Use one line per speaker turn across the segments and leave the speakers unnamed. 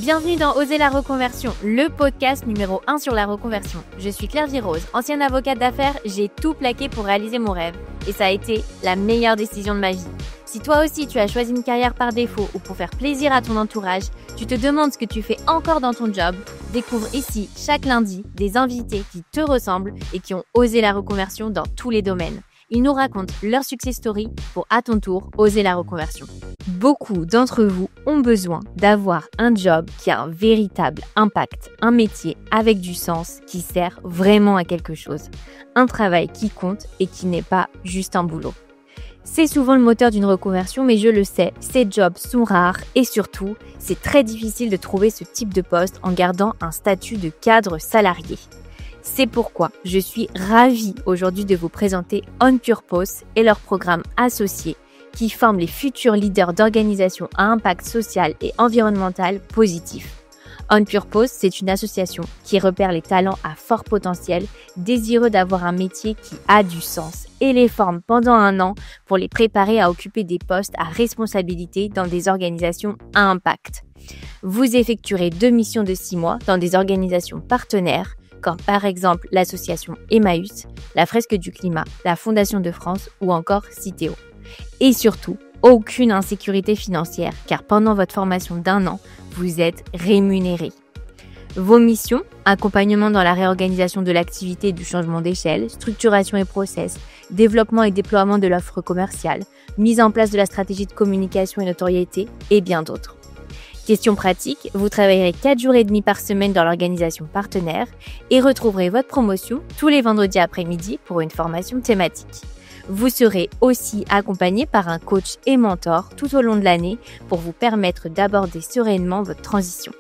Bienvenue dans Oser la reconversion, le podcast numéro 1 sur la reconversion. Je suis Claire Virose, ancienne avocate d'affaires, j'ai tout plaqué pour réaliser mon rêve. Et ça a été la meilleure décision de ma vie. Si toi aussi tu as choisi une carrière par défaut ou pour faire plaisir à ton entourage, tu te demandes ce que tu fais encore dans ton job, découvre ici, chaque lundi, des invités qui te ressemblent et qui ont osé la reconversion dans tous les domaines. Ils nous racontent leur success story pour, à ton tour, oser la reconversion. Beaucoup d'entre vous ont besoin d'avoir un job qui a un véritable impact, un métier avec du sens qui sert vraiment à quelque chose. Un travail qui compte et qui n'est pas juste un boulot. C'est souvent le moteur d'une reconversion, mais je le sais, ces jobs sont rares et surtout, c'est très difficile de trouver ce type de poste en gardant un statut de cadre salarié. C'est pourquoi je suis ravie aujourd'hui de vous présenter On Purpose et leur programme associé qui forment les futurs leaders d'organisations à impact social et environnemental positif. On Purpose, c'est une association qui repère les talents à fort potentiel, désireux d'avoir un métier qui a du sens et les forme pendant 1 an pour les préparer à occuper des postes à responsabilité dans des organisations à impact. Vous effectuerez 2 missions de 6 mois dans des organisations partenaires, comme par exemple l'association Emmaüs, la Fresque du Climat, la Fondation de France ou encore Citeo. Et surtout, aucune insécurité financière car pendant votre formation d'1 an, vous êtes rémunéré. Vos missions, accompagnement dans la réorganisation de l'activité et du changement d'échelle, structuration et process, développement et déploiement de l'offre commerciale, mise en place de la stratégie de communication et notoriété et bien d'autres. Question pratique, vous travaillerez 4 jours et demi par semaine dans l'organisation partenaire et retrouverez votre promotion tous les vendredis après-midi pour une formation thématique. Vous serez aussi accompagné par un coach et mentor tout au long de l'année pour vous permettre d'aborder sereinement votre transition.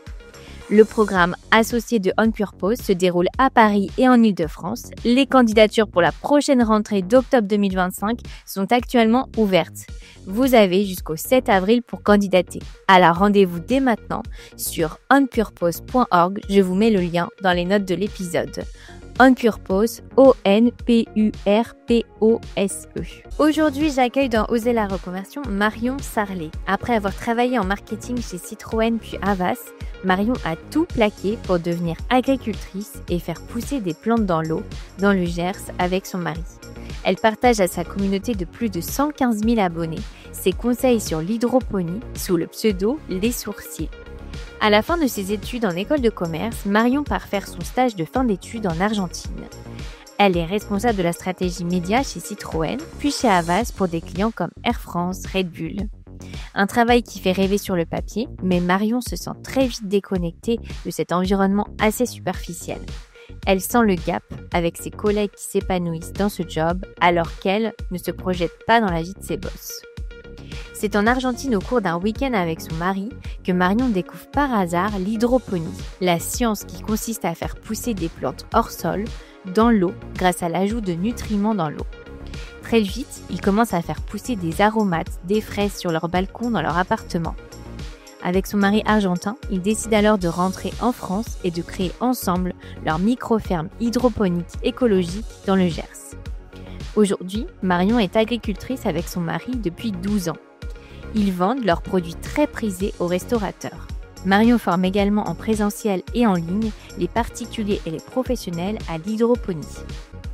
Le programme associé de On Purpose se déroule à Paris et en Île-de-France. Les candidatures pour la prochaine rentrée d'octobre 2025 sont actuellement ouvertes. Vous avez jusqu'au 7 avril pour candidater. Alors rendez-vous dès maintenant sur onpurpose.org. Je vous mets le lien dans les notes de l'épisode. On Purpose, O-N-P-U-R-P-O-S-E. Aujourd'hui, j'accueille dans Oser la reconversion Marion Sarlet. Après avoir travaillé en marketing chez Citroën puis Havas, Marion a tout plaqué pour devenir agricultrice et faire pousser des plantes dans l'eau, dans le Gers, avec son mari. Elle partage à sa communauté de plus de 115 000 abonnés ses conseils sur l'hydroponie sous le pseudo Les Sourciers. À la fin de ses études en école de commerce, Marion part faire son stage de fin d'études en Argentine. Elle est responsable de la stratégie média chez Citroën, puis chez Havas pour des clients comme Air France, Red Bull. Un travail qui fait rêver sur le papier, mais Marion se sent très vite déconnectée de cet environnement assez superficiel. Elle sent le gap avec ses collègues qui s'épanouissent dans ce job alors qu'elle ne se projette pas dans la vie de ses boss. C'est en Argentine au cours d'un week-end avec son mari que Marion découvre par hasard l'hydroponie, la science qui consiste à faire pousser des plantes hors sol, dans l'eau, grâce à l'ajout de nutriments dans l'eau. Très vite, ils commencent à faire pousser des aromates, des fraises sur leur balcon dans leur appartement. Avec son mari argentin, ils décident alors de rentrer en France et de créer ensemble leur micro-ferme hydroponique écologique dans le Gers. Aujourd'hui, Marion est agricultrice avec son mari depuis 12 ans. Ils vendent leurs produits très prisés aux restaurateurs. Marion forme également en présentiel et en ligne les particuliers et les professionnels à l'hydroponie.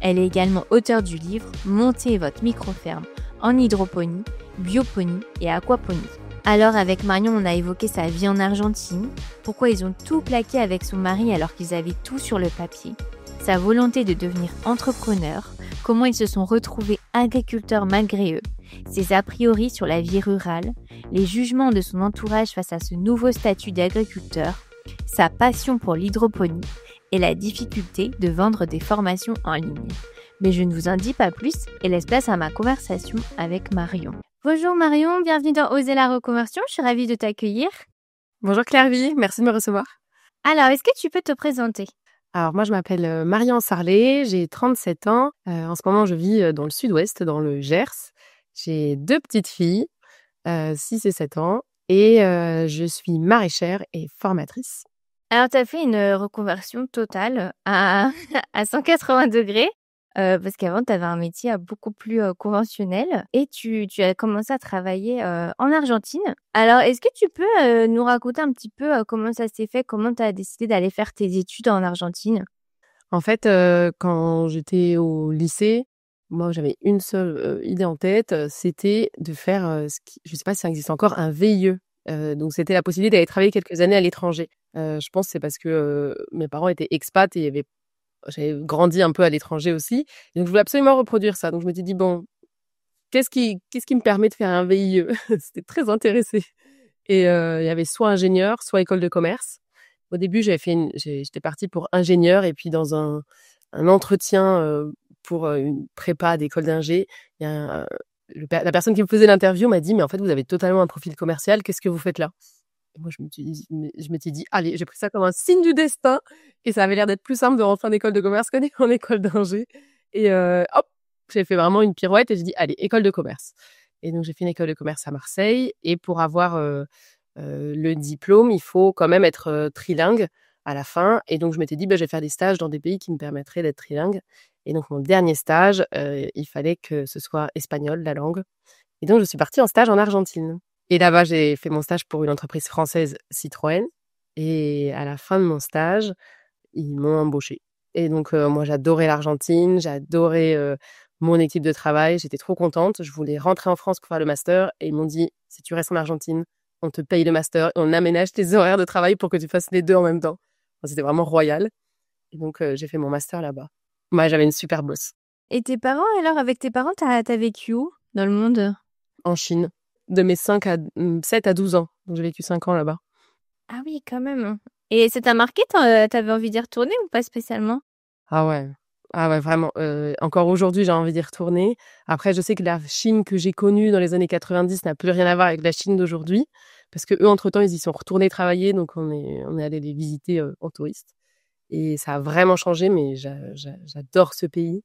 Elle est également auteure du livre « Montez votre micro-ferme en hydroponie, bioponie et aquaponie ». Alors avec Marion, on a évoqué sa vie en Argentine, pourquoi ils ont tout plaqué avec son mari alors qu'ils avaient tout sur le papier, sa volonté de devenir entrepreneur, comment ils se sont retrouvés agriculteurs malgré eux, ses a priori sur la vie rurale, les jugements de son entourage face à ce nouveau statut d'agriculteur, sa passion pour l'hydroponie et la difficulté de vendre des formations en ligne. Mais je ne vous en dis pas plus et laisse place à ma conversation avec Marion. Bonjour Marion, bienvenue dans Oser la reconversion, je suis ravie de t'accueillir.
Bonjour Claire-Vie, merci de me recevoir.
Alors, est-ce que tu peux te présenter ?
Alors moi je m'appelle Marion Sarlet, j'ai 37 ans. En ce moment je vis dans le sud-ouest, dans le Gers. J'ai 2 petites filles, 6 et 7 ans, et je suis maraîchère et formatrice.
Alors, tu as fait une reconversion totale à 180 degrés. parce qu'avant, tu avais un métier beaucoup plus conventionnel et tu as commencé à travailler en Argentine. Alors, est-ce que tu peux nous raconter un petit peu comment ça s'est fait, comment tu as décidé d'aller faire tes études en Argentine?
En fait, quand j'étais au lycée, moi, j'avais une seule, idée en tête, c'était de faire, ce qui je sais pas si ça existe encore, un VIE. Donc c'était la possibilité d'aller travailler quelques années à l'étranger. Je pense que c'est parce que, mes parents étaient expats et j'avais grandi un peu à l'étranger aussi. Donc je voulais absolument reproduire ça. Donc je m'étais dit: «Bon, qu'est-ce qui me permet de faire un VIE?» C'était très intéressé et il y avait soit ingénieur, soit école de commerce. Au début, j'étais partie pour ingénieur et puis dans un entretien, pour, une prépa d'école d'ingé, il y a la personne qui me faisait l'interview m'a dit: «Mais en fait, vous avez totalement un profil commercial, qu'est-ce que vous faites là?» Et moi, je m'étais dit: «Allez», j'ai pris ça comme un signe du destin et ça avait l'air d'être plus simple de rentrer en école de commerce qu'en école d'ingé et hop, j'ai fait vraiment une pirouette et j'ai dit: «Allez, école de commerce» et donc j'ai fait une école de commerce à Marseille et pour avoir, le diplôme, il faut quand même être, trilingue à la fin et donc je m'étais dit: «Bah, je vais faire des stages dans des pays qui me permettraient d'être trilingue» et donc mon dernier stage, il fallait que ce soit espagnol, la langue et donc je suis partie en stage en Argentine et là-bas, j'ai fait mon stage pour une entreprise française, Citroën et à la fin de mon stage, ils m'ont embauchée et donc moi, j'adorais l'Argentine, j'adorais, mon équipe de travail, j'étais trop contente. Je voulais rentrer en France pour faire le master et ils m'ont dit: «Si tu restes en Argentine, on te paye le master et on aménage tes horaires de travail pour que tu fasses les 2 en même temps». Enfin, c'était vraiment royal et donc j'ai fait mon master là-bas. Moi, j'avais une super boss.
Et tes parents, alors, avec tes parents, t'as vécu où dans le monde?
En Chine, de mes 7 à 12 ans, donc j'ai vécu 5 ans là-bas.
Ah oui, quand même. Et ça t'a marqué? T'avais envie d'y retourner ou pas spécialement?
Ah ouais. Ah ouais, vraiment, encore aujourd'hui, j'ai envie d'y retourner. Après, je sais que la Chine que j'ai connue dans les années 90 n'a plus rien à voir avec la Chine d'aujourd'hui parce qu'eux, entre-temps, ils y sont retournés travailler, donc on est allés les visiter, en touriste et ça a vraiment changé, mais j'adore ce pays,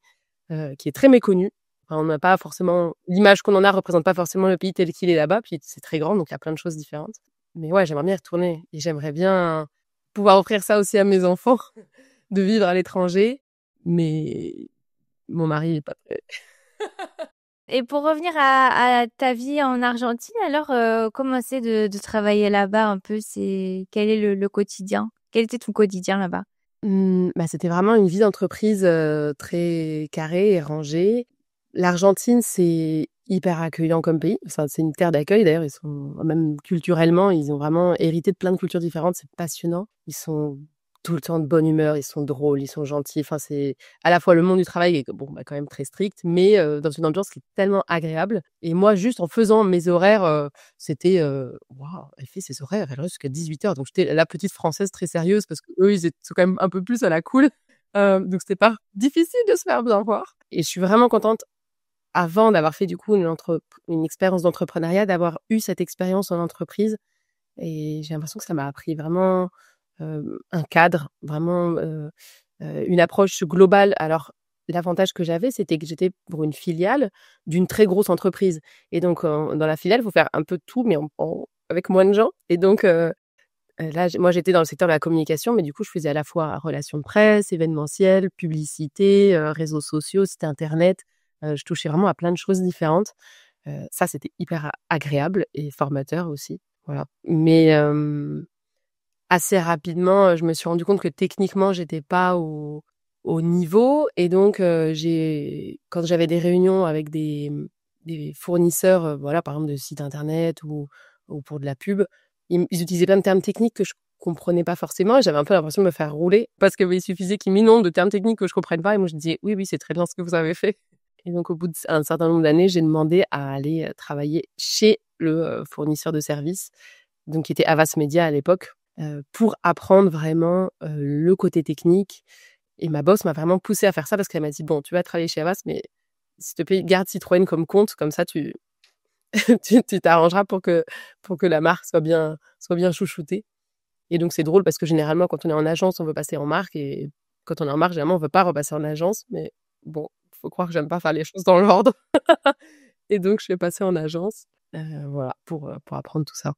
qui est très méconnu. Enfin, on n'a pas forcément l'image qu'on en a représente pas forcément le pays tel qu'il est là-bas, puis c'est très grand, donc il y a plein de choses différentes. Mais ouais, j'aimerais bien y retourner et j'aimerais bien pouvoir offrir ça aussi à mes enfants, de vivre à l'étranger, mais mon mari est pas prêt.
Et pour revenir à ta vie en Argentine, alors, comment c'est de travailler là-bas un peu? Quel est le quotidien? Quel était ton quotidien là-bas?
Bah, c'était vraiment une vie d'entreprise, très carrée et rangée. L'Argentine, c'est hyper accueillant comme pays. Enfin, c'est une terre d'accueil d'ailleurs, ils sont même culturellement, ils ont vraiment hérité de plein de cultures différentes, c'est passionnant. Ils sont tout le temps de bonne humeur, ils sont drôles, ils sont gentils. Enfin, c'est à la fois le monde du travail est bon, bah, quand même très strict, mais dans une ambiance qui est tellement agréable et moi, juste en faisant mes horaires, c'était, «Waouh, elle fait ses horaires, elle reste jusqu'à 18 heures». Donc j'étais la petite française très sérieuse parce qu'eux, sont quand même un peu plus à la cool. Donc c'était pas difficile de se faire bien voir et je suis vraiment contente avant d'avoir fait du coup une expérience d'entrepreneuriat, d'avoir eu cette expérience en entreprise et j'ai l'impression que ça m'a appris vraiment, un cadre, vraiment, une approche globale. Alors l'avantage que j'avais, c'était que j'étais pour une filiale d'une très grosse entreprise et donc dans la filiale, il faut faire un peu de tout mais avec moins de gens et donc là, moi, j'étais dans le secteur de la communication mais du coup, je faisais à la fois relations de presse, événementiel, publicité, réseaux sociaux, site internet. Je touchais vraiment à plein de choses différentes. Ça, c'était hyper agréable et formateur aussi, voilà. Mais assez rapidement, je me suis rendu compte que techniquement, j'étais pas au niveau et donc quand j'avais des réunions avec des fournisseurs, voilà, par exemple de sites internet ou pour de la pub, ils utilisaient plein de termes techniques que je comprenais pas forcément et j'avais un peu l'impression de me faire rouler parce qu'il suffisait qu'ils m'inondent de termes techniques que je comprenne pas et moi je disais: «Oui, oui, c'est très bien ce que vous avez fait». Et donc au bout d'un certain nombre d'années, j'ai demandé à aller, travailler chez le, fournisseur de services, donc qui était Havas Media à l'époque, pour apprendre vraiment, le côté technique et ma boss m'a vraiment poussée à faire ça parce qu'elle m'a dit: «Bon, tu vas travailler chez Havas, mais s'il te plaît, garde Citroën comme compte, comme ça tu tu t'arrangeras pour que la marque soit bien chouchoutée». Et donc c'est drôle parce que généralement quand on est en agence, on veut passer en marque et quand on est en marque, généralement, on veut pas repasser en agence, mais bon, faut croire que j'aime pas faire les choses dans l'ordre et donc je suis passée en agence, voilà, pour apprendre tout ça.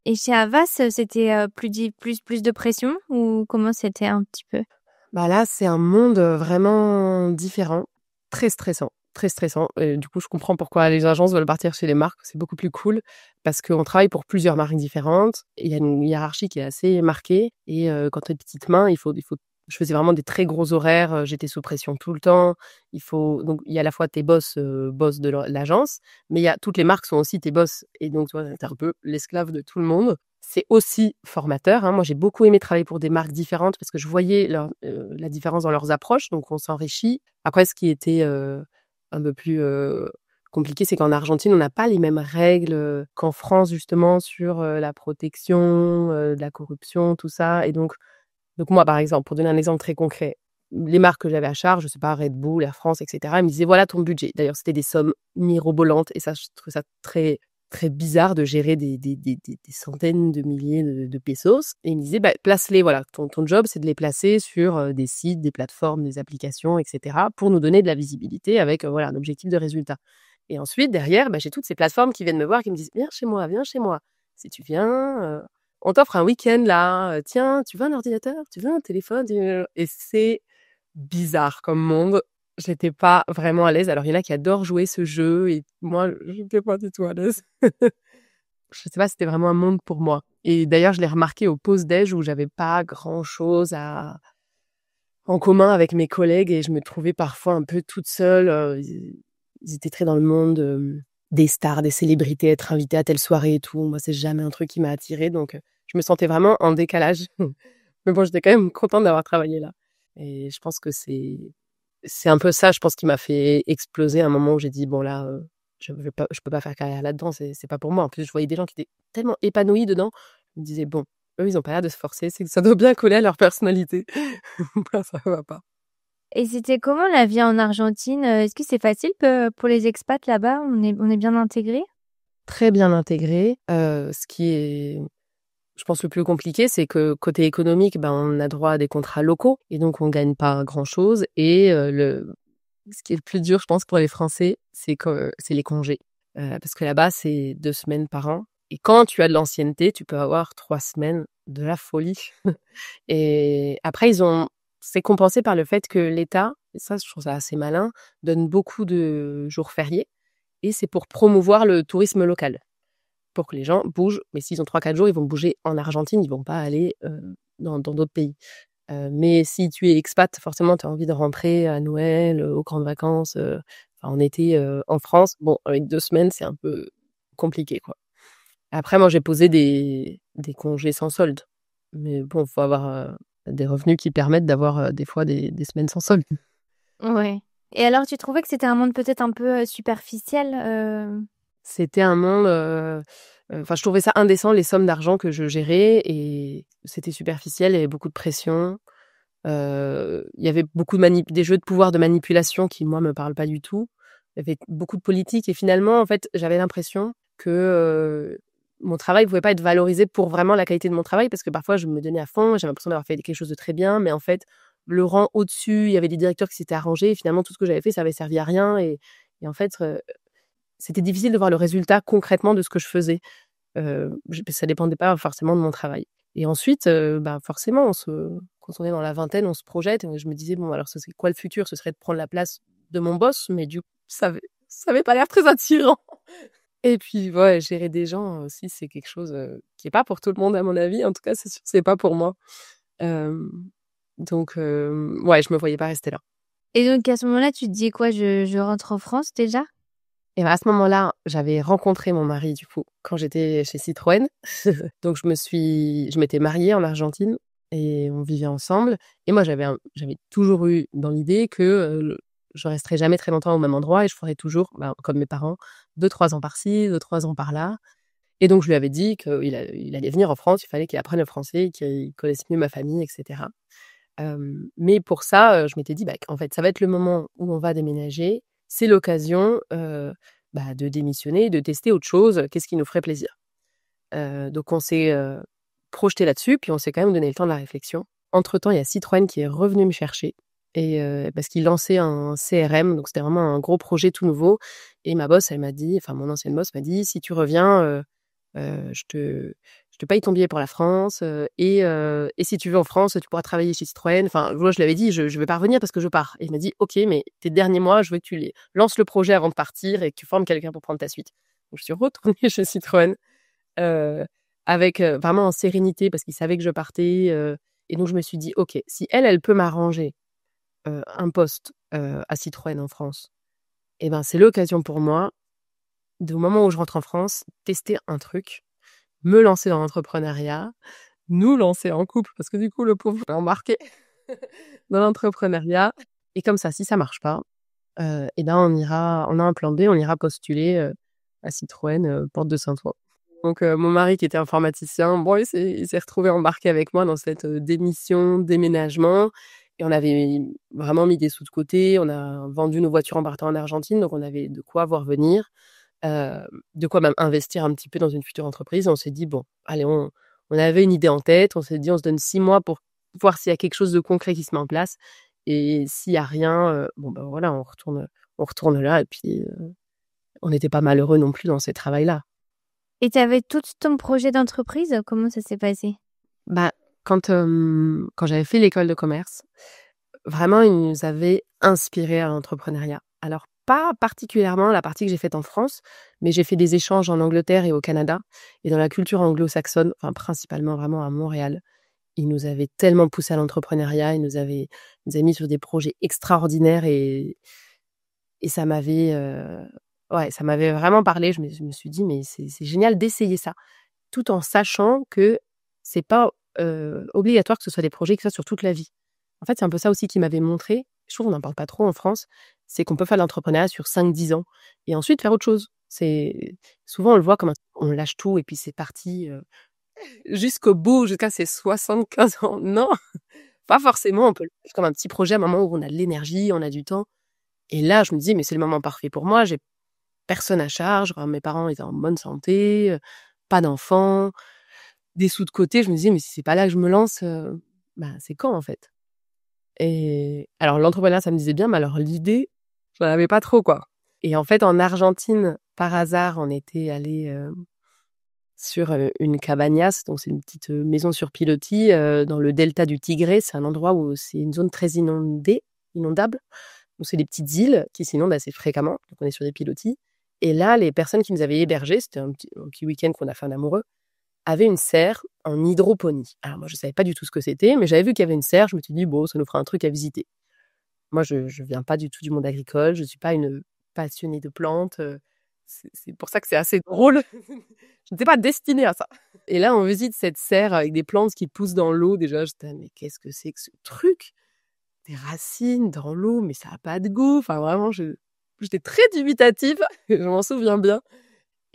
Et chez Havas, c'était plus de pression ou comment c'était un petit peu?
Bah là, c'est un monde, vraiment différent. très stressant, très stressant. Du coup, je comprends pourquoi les agences veulent partir chez les marques. C'est beaucoup plus cool parce qu'on travaille pour plusieurs marques différentes. Il y a une hiérarchie qui est assez marquée et quand tu as de petites mains, il faut je faisais vraiment des très gros horaires, j'étais sous pression tout le temps. Donc il y a à la fois tes boss de l'agence, mais il y a toutes les marques sont aussi tes boss et donc tu vois, tu es un peu l'esclave de tout le monde. C'est aussi formateur, hein. Moi, j'ai beaucoup aimé travailler pour des marques différentes parce que je voyais la différence dans leurs approches, donc on s'enrichit. Après, ce qui était un peu plus compliqué, c'est qu'en Argentine, on n'a pas les mêmes règles qu'en France, justement, sur la protection, de la corruption, tout ça. Et donc moi, par exemple, pour donner un exemple très concret, les marques que j'avais à charge, je sais pas, Red Bull, Air France, etc., ils me disaient, voilà ton budget. D'ailleurs, c'était des sommes mirobolantes et ça, je trouve ça très très bizarre de gérer des centaines de milliers de pesos. Et ils me disaient, bah, place-les, voilà, ton job, c'est de les placer sur des sites, des plateformes, des applications, etc., pour nous donner de la visibilité avec voilà, un objectif de résultat. Et ensuite, derrière, bah, j'ai toutes ces plateformes qui viennent me voir, qui me disent, viens chez moi, viens chez moi. Si tu viens, on t'offre un week-end là, tiens, tu veux un ordinateur, tu veux un téléphone, et c'est bizarre comme monde. J'étais pas vraiment à l'aise. Alors, il y en a qui adorent jouer ce jeu et moi, je n'étais pas du tout à l'aise. Je sais pas si c'était vraiment un monde pour moi. Et d'ailleurs, je l'ai remarqué aux pauses déj où j'avais pas grand-chose en commun avec mes collègues et je me trouvais parfois un peu toute seule. Ils étaient très dans le monde des stars, des célébrités, être invité à telle soirée et tout. Moi, c'est jamais un truc qui m'a attirée, donc je me sentais vraiment en décalage. Mais bon, j'étais quand même contente d'avoir travaillé là. Et je pense que c'est un peu ça, je pense, qui m'a fait exploser à un moment où j'ai dit bon là, je peux pas faire carrière là-dedans, c'est pas pour moi. En plus, je voyais des gens qui étaient tellement épanouis dedans. Je me disais bon, eux, ils ont pas l'air de se forcer, c'est que ça doit bien coller à leur personnalité. Moi, ça va pas.
Et c'était comment la vie en Argentine? Est-ce que c'est facile pour les expats là-bas? On est bien intégrés?
Très bien intégré. Ce qui est, je pense, le plus compliqué, c'est que côté économique, ben, on a droit à des contrats locaux et donc on gagne pas grand-chose. Et ce qui est le plus dur, je pense, pour les Français, c'est les congés. Parce que là-bas, c'est 2 semaines par an. Et quand tu as de l'ancienneté, tu peux avoir 3 semaines de la folie. Et après, c'est compensé par le fait que l'État, et ça, je trouve ça assez malin, donne beaucoup de jours fériés. Et c'est pour promouvoir le tourisme local, pour que les gens bougent. Mais s'ils ont 3-4 jours, ils vont bouger en Argentine, ils vont pas aller dans d'autres pays. Mais si tu es expat, forcément, tu as envie de rentrer à Noël, aux grandes vacances, en été en France. Bon, avec 2 semaines, c'est un peu compliqué, quoi. Après, moi, j'ai posé des congés sans solde. Mais bon, il faut avoir des revenus qui permettent d'avoir des fois des semaines sans solde.
Ouais. Et alors, tu trouvais que c'était un monde peut-être un peu superficiel
C'était un monde, enfin, je trouvais ça indécent, les sommes d'argent que je gérais et c'était superficiel, il y avait beaucoup de pression. Il y avait beaucoup des jeux de pouvoir, de manipulation qui, moi, me parlent pas du tout. Il y avait beaucoup de politique et finalement, en fait, j'avais l'impression que mon travail pouvait pas être valorisé pour vraiment la qualité de mon travail parce que parfois, je me donnais à fond, j'avais l'impression d'avoir fait quelque chose de très bien, mais en fait, le rang au-dessus, il y avait des directeurs qui s'étaient arrangés et finalement, tout ce que j'avais fait, ça avait servi à rien et en fait, c'était difficile de voir le résultat concrètement de ce que je faisais. Ça dépendait pas forcément de mon travail. Et ensuite, bah, forcément, quand on est dans la vingtaine, on se projette et je me disais: «Bon, alors ce serait quoi le futur? Ce serait de prendre la place de mon boss», mais du coup, ça avait pas l'air très attirant. Et puis, ouais, gérer des gens aussi, c'est quelque chose, qui est pas pour tout le monde à mon avis. En tout cas, c'est sûr, c'est pas pour moi. Hem, donc ouais, je me voyais pas rester là.
Et donc, à ce moment-là, tu te dis quoi? Je rentre en France déjà?
Et bah, à ce moment-là, j'avais rencontré mon mari, du coup, quand j'étais chez Citroën. Donc je m'étais mariée en Argentine et on vivait ensemble. Et moi, j'avais toujours eu dans l'idée que je resterais jamais très longtemps au même endroit et je ferais toujours, bah, comme mes parents, 2-3 ans par-ci, 2-3 ans par-là. Et donc, je lui avais dit qu'il allait venir en France, il fallait qu'il apprenne le français, qu'il connaisse mieux ma famille, etc. Mais pour ça, je m'étais dit, bah, qu'en fait, ça va être le moment où on va déménager. C'est l'occasion bah, de démissionner, de tester autre chose. Qu'est-ce qui nous ferait plaisir? Donc on s'est projeté là-dessus, puis on s'est quand même donné le temps de la réflexion. Entre-temps, il y a Citroën qui est revenu me chercher et parce qu'il lançait un CRM, donc c'était vraiment un gros projet tout nouveau. Et ma boss, elle m'a dit, enfin mon ancienne boss m'a dit, si tu reviens, je te te paye ton billet pour la France et si tu veux en France, tu pourras travailler chez Citroën. Enfin, moi, je lui avais dit, je vais pas revenir parce que je pars. Et il m'a dit, OK, mais tes derniers mois, je veux que tu les lances le projet avant de partir et que tu formes quelqu'un pour prendre ta suite. Donc, je suis retournée chez Citroën avec vraiment en sérénité parce qu'il savait que je partais. Et donc, je me suis dit, OK, si elle peut m'arranger un poste à Citroën en France, et ben c'est l'occasion pour moi, au moment où je rentre en France, tester un truc, me lancer dans l'entrepreneuriat, nous lancer en couple, parce que du coup, le pauvre, je l'ai embarqué dans l'entrepreneuriat. Et comme ça, si ça marche pas, et ben on a un plan B, on ira postuler à Citroën, porte de Saint-Ouen. Donc mon mari qui était informaticien, bon, il s'est retrouvé embarqué avec moi dans cette démission, déménagement. Et on avait vraiment mis des sous de côté. On a vendu nos voitures en partant en Argentine, donc on avait de quoi voir venir, de quoi même investir un petit peu dans une future entreprise. On s'est dit, bon, allez, on avait une idée en tête. On s'est dit, on se donne 6 mois pour voir s'il y a quelque chose de concret qui se met en place. Et s'il y a rien, bon, ben voilà, on retourne là. Et puis, on n'était pas malheureux non plus dans ces travails-là.
Et tu avais tout ton projet d'entreprise, comment ça s'est passé?
Bah, quand j'avais fait l'école de commerce, vraiment, ils nous avaient inspirés à l'entrepreneuriat. Alors, pas particulièrement la partie que j'ai faite en France, mais j'ai fait des échanges en Angleterre et au Canada. Et dans la culture anglo-saxonne, enfin, principalement vraiment à Montréal, ils nous avaient tellement poussé à l'entrepreneuriat, ils nous avaient mis sur des projets extraordinaires et ça m'avait, ça m'avait vraiment parlé. Je me suis dit: «Mais c'est génial d'essayer ça», tout en sachant que c'est pas, obligatoire que ce soit des projets qui soient sur toute la vie. En fait, c'est un peu ça aussi qui m'avait montré, je trouve qu'on n'en parle pas trop en France, c'est qu'on peut faire de l'entrepreneuriat sur 5-10 ans et ensuite faire autre chose. C'est souvent on le voit comme on lâche tout et puis c'est parti, jusqu'au bout, jusqu'à ses 75 ans. Non, pas forcément, on peut le faire comme un petit projet à un moment où on a de l'énergie, on a du temps et là, je me dis: «Mais c'est le moment parfait pour moi, j'ai personne à charge». Enfin, mes parents étaient en bonne santé, pas d'enfants, des sous de côté. Je me disais: «Mais si c'est pas là que je me lance, c'est quand, en fait?» Et alors l'entrepreneuriat, ça me disait bien, mais alors l'idée, j'en avais pas trop, quoi. Et en fait, en Argentine, par hasard, on était allés, sur, une cabañas, donc c'est une petite, maison sur pilotis, dans le delta du Tigre. C'est un endroit où c'est une zone très inondable. Donc c'est des petites îles qui s'inondent assez fréquemment, donc on est sur des pilotis. Et là, les personnes qui nous avaient hébergés, c'était un petit week-end qu'on a fait en amoureux, avaient une serre en hydroponie. Alors moi, je savais pas du tout ce que c'était, mais j'avais vu qu'il y avait une serre, je me suis dit: «Bon, ça nous fera un truc à visiter». Moi, je viens pas du tout du monde agricole, je suis pas une passionnée de plantes, c'est pour ça que c'est assez drôle. Je n'étais pas destinée à ça. Et là, on visite cette serre avec des plantes qui poussent dans l'eau. Déjà, j'étais là: «Mais qu'est-ce que c'est que ce truc? Des racines dans l'eau, mais ça a pas de goût». Enfin, vraiment, j'étais très dubitative, je m'en souviens bien.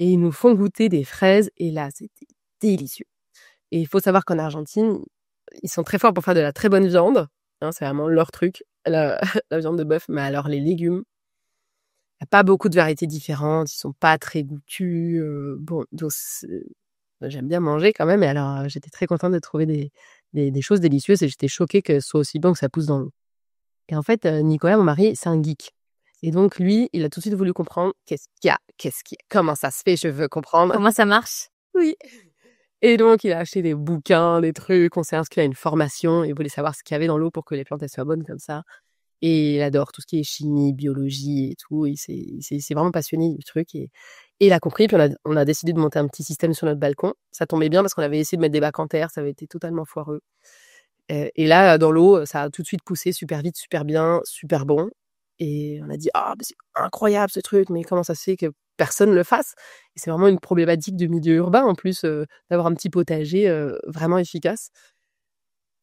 Et ils nous font goûter des fraises et là, c'était délicieux. Et il faut savoir qu'en Argentine, ils sont très forts pour faire de la très bonne viande, hein, c'est vraiment leur truc, la la viande de bœuf. Mais alors les légumes, il y a pas beaucoup de variétés différentes, ils sont pas très goûtus, bon, donc j'aime bien manger quand même. Et alors, j'étais très contente de trouver des choses délicieuses et j'étais choquée que ce soit aussi bon que ça pousse dans l'eau. Et en fait, Nicolas, mon mari, c'est un geek. Et donc lui, il a tout de suite voulu comprendre: «Qu'est-ce qu'il y a? Qu'est-ce qu'il y a? Comment ça se fait? Je veux comprendre».
Comment ça marche?
Oui. Et donc il a acheté des bouquins, des trucs, on s'est inscrit à une formation. Il voulait savoir ce qu'il y avait dans l'eau pour que les plantes, elles soient bonnes comme ça. Et il adore tout ce qui est chimie, biologie et tout. Il s'est vraiment passionné du truc et il a compris. Puis on a décidé de monter un petit système sur notre balcon. Ça tombait bien parce qu'on avait essayé de mettre des bacs en terre, ça avait été totalement foireux. Et là, dans l'eau, ça a tout de suite poussé super vite, super bien, super bon. Et on a dit: «Ah, c'est incroyable ce truc, mais comment ça se fait que personne le fasse?» Et c'est vraiment une problématique de milieu urbain en plus, d'avoir un petit potager, vraiment efficace.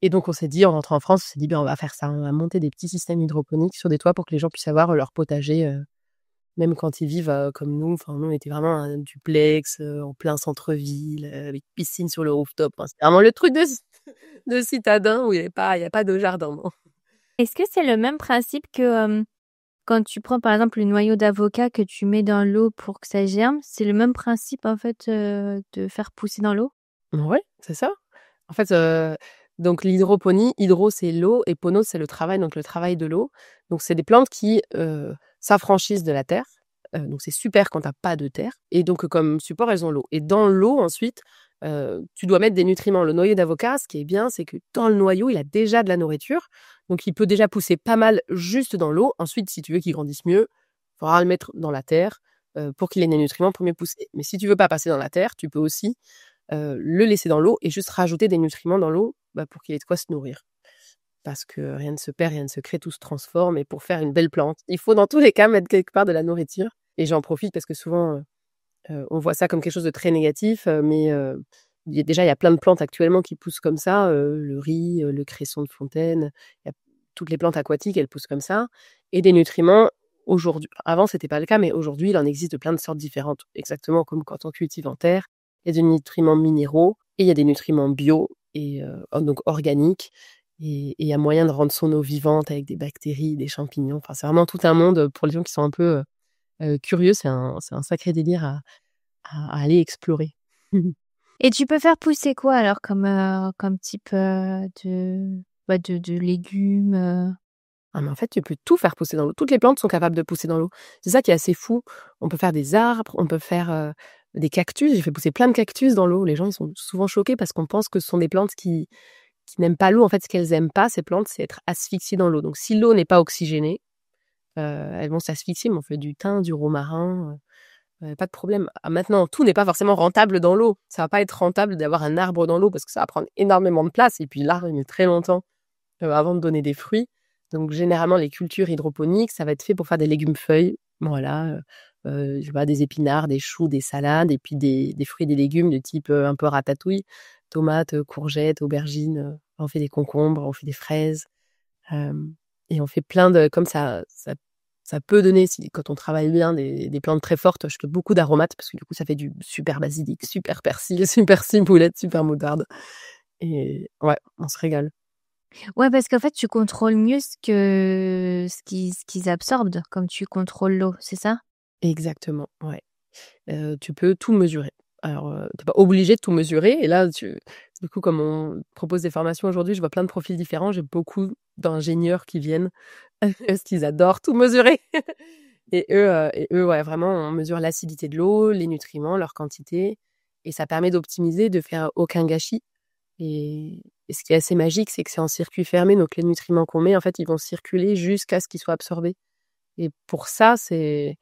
Et donc on s'est dit, en rentrant en France, on s'est dit: «Ben, on va faire ça, on va monter des petits systèmes hydroponiques sur des toits pour que les gens puissent avoir leur potager, même quand ils vivent, comme nous». Enfin, nous, on était vraiment un duplex, en plein centre-ville, avec piscine sur le rooftop. Enfin, c'était vraiment le truc de citadin où il y a pas de jardin, non.
Est-ce que c'est le même principe que, quand tu prends, par exemple, le noyau d'avocat que tu mets dans l'eau pour que ça germe, c'est le même principe, en fait, de faire pousser dans l'eau?
Ouais, c'est ça. En fait, donc l'hydroponie, hydro, c'est l'eau et ponos, c'est le travail, donc le travail de l'eau. Donc c'est des plantes qui, s'affranchissent de la terre, donc c'est super quand tu as pas de terre et donc comme support, elles ont l'eau et dans l'eau ensuite, tu dois mettre des nutriments. Le noyau d'avocat, ce qui est bien, c'est que dans le noyau, il a déjà de la nourriture. Donc, il peut déjà pousser pas mal juste dans l'eau. Ensuite, si tu veux qu'il grandisse mieux, il faudra le mettre dans la terre pour qu'il ait des nutriments pour mieux pousser. Mais si tu veux pas passer dans la terre, tu peux aussi le laisser dans l'eau et juste rajouter des nutriments dans l'eau pour qu'il ait de quoi se nourrir. Parce que rien ne se perd, rien ne se crée, tout se transforme. Et pour faire une belle plante, il faut dans tous les cas mettre quelque part de la nourriture. Et j'en profite parce que souvent, on voit ça comme quelque chose de très négatif, mais il y a plein de plantes actuellement qui poussent comme ça, le riz, le cresson de fontaine, il y a toutes les plantes aquatiques, elles poussent comme ça. Et des nutriments, aujourd'hui, avant c'était pas le cas, mais aujourd'hui il en existe de plein de sortes différentes, exactement comme quand on cultive en terre. Il y a des nutriments minéraux et il y a des nutriments bio et donc organiques. Et il y a moyen de rendre son eau vivante avec des bactéries, des champignons. Enfin, c'est vraiment tout un monde pour les gens qui sont un peu curieux. C'est un sacré délire à aller explorer.
Et tu peux faire pousser quoi alors comme type de légumes
Ah, mais en fait, tu peux tout faire pousser dans l'eau. Toutes les plantes sont capables de pousser dans l'eau. C'est ça qui est assez fou. On peut faire des arbres, on peut faire des cactus. J'ai fait pousser plein de cactus dans l'eau. Les gens, ils sont souvent choqués parce qu'on pense que ce sont des plantes qui n'aiment pas l'eau. En fait, ce qu'elles aiment pas, ces plantes, c'est être asphyxiées dans l'eau. Donc, si l'eau n'est pas oxygénée, elles vont s'asphyxier. Mais on fait du thym, du romarin, pas de problème. Ah, maintenant, tout n'est pas forcément rentable dans l'eau. Ça va pas être rentable d'avoir un arbre dans l'eau parce que ça va prendre énormément de place. Et puis l'arbre, il met très longtemps avant de donner des fruits. Donc, généralement, les cultures hydroponiques, ça va être fait pour faire des légumes-feuilles. Voilà, je sais pas, des épinards, des choux, des salades, et puis des fruits et des légumes de type un peu ratatouille, tomates, courgettes, aubergines. On fait des concombres, on fait des fraises. Et on fait plein de... Comme ça peut donner, quand on travaille bien, des plantes très fortes. Je fais beaucoup d'aromates parce que du coup, ça fait du super basilic, super persil, super ciboulette, super moutarde. Et ouais, on se régale.
Ouais, parce qu'en fait, tu contrôles mieux ce qu'ils absorbent, comme tu contrôles l'eau, c'est ça?
Exactement, ouais. Tu peux tout mesurer. Alors, tu pas obligé de tout mesurer et là, du coup, comme on propose des formations aujourd'hui, je vois plein de profils différents. J'ai beaucoup d'ingénieurs qui viennent parce qu'ils adorent tout mesurer et eux, ouais, vraiment, on mesure l'acidité de l'eau, les nutriments, leur quantité et ça permet d'optimiser, de faire aucun gâchis et ce qui est assez magique, c'est que c'est en circuit fermé, donc les nutriments qu'on met, en fait, ils vont circuler jusqu'à ce qu'ils soient absorbés et pour ça, c'est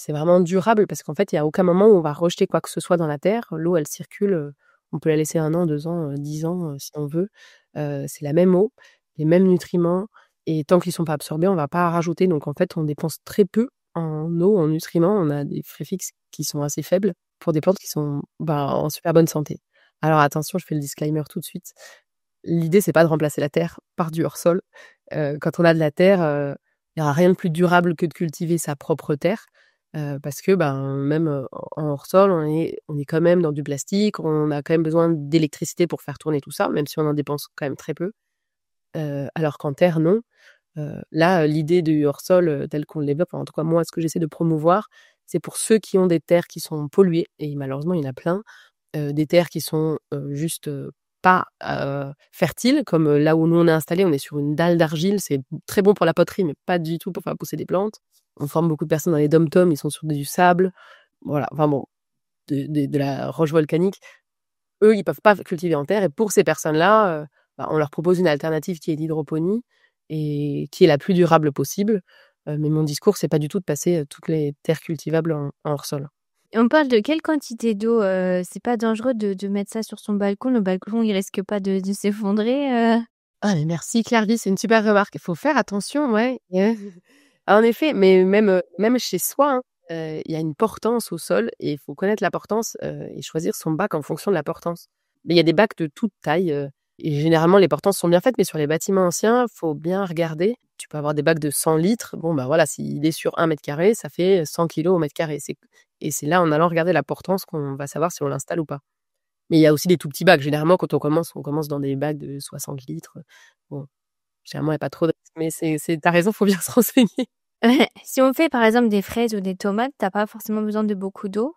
vraiment durable parce qu'en fait, il y a aucun moment où on va rejeter quoi que ce soit dans la terre. L'eau, elle circule, on peut la laisser 1 an, 2 ans, 10 ans, si on veut. C'est la même eau, les mêmes nutriments et tant qu'ils sont pas absorbés, on va pas rajouter. Donc en fait, on dépense très peu en eau, en nutriments. On a des frais fixes qui sont assez faibles pour des plantes qui sont, en super bonne santé. Alors attention, je fais le disclaimer tout de suite. L'idée, c'est pas de remplacer la terre par du hors-sol. Quand on a de la terre, il y aura rien de plus durable que de cultiver sa propre terre, parce que, même, en hors-sol, on est quand même dans du plastique, on a quand même besoin d'électricité pour faire tourner tout ça, même si on en dépense quand même très peu. Alors qu'en terre, non. Là, l'idée du hors-sol, tel qu'on le développe, en tout cas moi, ce que j'essaie de promouvoir, c'est pour ceux qui ont des terres qui sont polluées et malheureusement, il y en a plein. Des terres qui sont, juste, pas, fertiles comme, là où nous on est installés, on est sur une dalle d'argile, c'est très bon pour la poterie, mais pas du tout pour faire pousser des plantes. On forme beaucoup de personnes dans les dom-toms, ils sont sur du sable, voilà, enfin bon, de la roche volcanique. Eux, ils peuvent pas cultiver en terre et pour ces personnes-là, on leur propose une alternative qui est l'hydroponie et qui est la plus durable possible. Mais mon discours, c'est pas du tout de passer, toutes les terres cultivables en hors-sol.
Et on parle de quelle quantité d'eau c'est pas dangereux de mettre ça sur son balcon? Le balcon, il risque pas de s'effondrer
Ah mais merci Clarisse, c'est une super remarque. Il faut faire attention, ouais. En effet, mais même chez soi, hein, il y a une portance au sol et il faut connaître la portance, et choisir son bac en fonction de la portance. Mais il y a des bacs de toute taille, et généralement les portances sont bien faites, mais sur les bâtiments anciens, faut bien regarder. Tu peux avoir des bacs de 100 litres. Bon, voilà, s'il est sur 1 mètre carré, ça fait 100 kilos au mètre carré. C'est là, en allant regarder la portance, qu'on va savoir si on l'installe ou pas. Mais il y a aussi des tout petits bacs. Généralement, quand on commence dans des bacs de 60 litres. Bon, généralement, il y a pas trop de risques, mais tu as raison, faut bien se renseigner.
Si on fait par exemple des fraises ou des tomates, tu pas forcément besoin de beaucoup d'eau?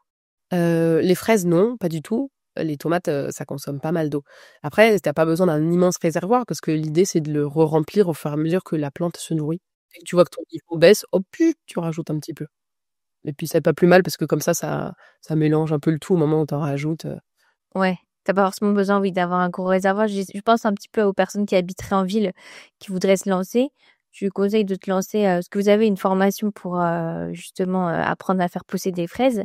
Les fraises, non, pas du tout. Les tomates, ça consomme pas mal d'eau. Après, tu pas besoin d'un immense réservoir parce que l'idée, c'est de le remplir au fur et à mesure que la plante se nourrit. Dès que tu vois que ton niveau baisse, hop, tu rajoutes un petit peu. Et puis, c'est pas plus mal parce que comme ça mélange un peu le tout au moment où tu en rajoutes.
Ouais, tu pas forcément besoin, oui, d'avoir un gros réservoir. Je pense un petit peu aux personnes qui habiteraient en ville, qui voudraient se lancer. Je conseille de te lancer, parce que vous avez une formation pour, justement, apprendre à faire pousser des fraises.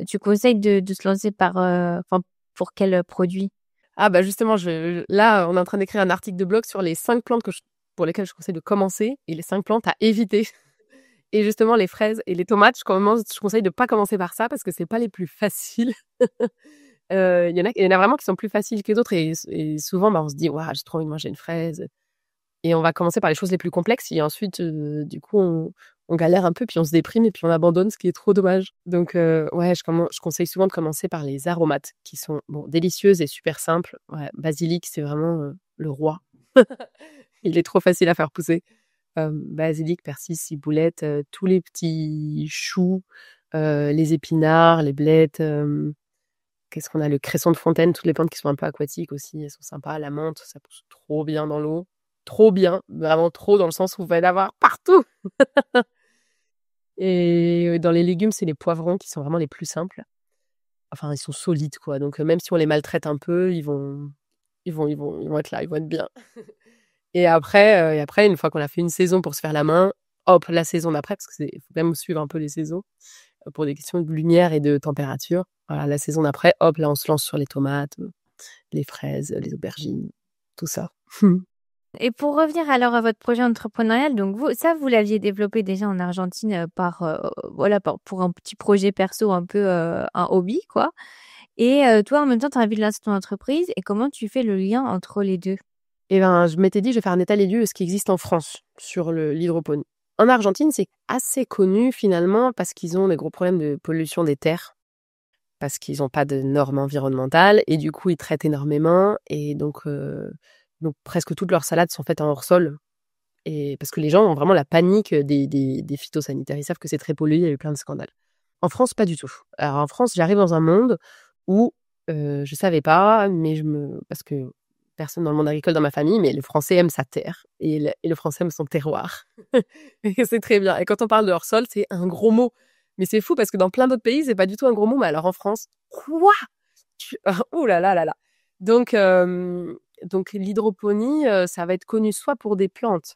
Tu conseilles de se lancer par, enfin, pour quel, produit?
Ah bah justement, là, on est en train d'écrire un article de blog sur les 5 plantes pour lesquelles je conseille de commencer et les 5 plantes à éviter. Et justement, les fraises et les tomates, je conseille de pas commencer par ça parce que c'est pas les plus faciles. Il y en a vraiment qui sont plus faciles que d'autres et souvent, bah, on se dit: «Waouh, j'ai trop envie de manger une fraise». Et on va commencer par les choses les plus complexes et ensuite, du coup, on galère un peu, puis on se déprime et puis on abandonne, ce qui est trop dommage. Donc ouais, je conseille souvent de commencer par les aromates qui sont, bon, délicieuses et super simples. Ouais, basilic, c'est vraiment, le roi. Il est trop facile à faire pousser. Basilic, persil, ciboulette, tous les petits choux, les épinards, les blettes, qu'est-ce qu'on a? Le cresson de fontaine, toutes les plantes qui sont un peu aquatiques aussi, elles sont sympas. La menthe, ça pousse trop bien dans l'eau. Trop bien, vraiment trop dans le sens où vous allez l'avoir partout. Et dans les légumes, c'est les poivrons qui sont vraiment les plus simples. Enfin, ils sont solides, quoi. Donc, même si on les maltraite un peu, ils vont être là, ils vont être bien. Et après, une fois qu'on a fait une saison pour se faire la main, hop, la saison d'après, parce que faut quand même suivre un peu les saisons, pour des questions de lumière et de température. Voilà, la saison d'après, hop, là, on se lance sur les tomates, les fraises, les aubergines, tout ça.
Et pour revenir alors à votre projet entrepreneurial, donc vous l'aviez développé déjà en Argentine, voilà, pour un petit projet perso un peu, un hobby, quoi. Et toi, en même temps, tu as envie de lancer ton entreprise et comment tu fais le lien entre les 2?
Et ben, je m'étais dit, je vais faire un état des lieux de ce qui existe en France sur l'hydroponie. En Argentine, c'est assez connu finalement parce qu'ils ont des gros problèmes de pollution des terres, parce qu'ils n'ont pas de normes environnementales et du coup, ils traitent énormément et donc presque toutes leurs salades sont faites en hors-sol. Et parce que les gens ont vraiment la panique des phytosanitaires. Ils savent que c'est très pollué, il y a eu plein de scandales. En France, pas du tout. Alors en France, j'arrive dans un monde où je savais pas, mais parce que personne dans le monde agricole dans ma famille, mais le français aime sa terre et le français aime son terroir. Et c'est très bien. Et quand on parle de hors-sol, c'est un gros mot. Mais c'est fou parce que dans plein d'autres pays, c'est pas du tout un gros mot. Mais alors en France, quoi? Ouh là là là là. Donc l'hydroponie, ça va être connu soit pour des plantes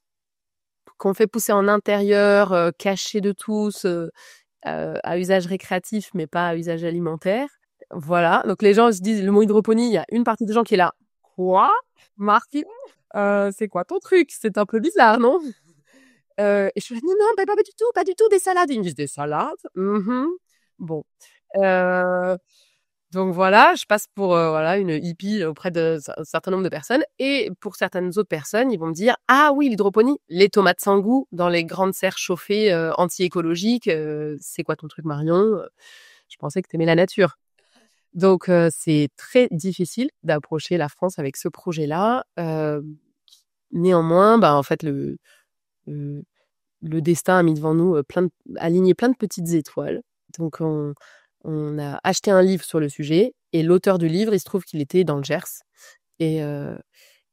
qu'on fait pousser en intérieur, cachées de tous, à usage récréatif, mais pas à usage alimentaire. Voilà, donc les gens se disent le mot hydroponie, il y a une partie des gens qui est là: «Quoi? Martine, c'est quoi ton truc? C'est un peu bizarre, non?» Et je fais: «Non, non, pas du tout, pas du tout, des salades». Ils me disent: «Des salades? Mmh. Bon, heu donc voilà, je passe pour, voilà, une hippie auprès de un certain nombre de personnes et pour certaines autres personnes, ils vont me dire: «Ah oui, l'hydroponie, les tomates sans goût dans les grandes serres chauffées, anti-écologiques, c'est quoi ton truc Marion? Je pensais que tu aimais la nature». Donc c'est très difficile d'approcher la France avec ce projet-là. Néanmoins, bah, en fait, le le destin a mis devant nous, aligné plein de petites étoiles. Donc on a acheté un livre sur le sujet et l'auteur du livre, il se trouve qu'il était dans le Gers et on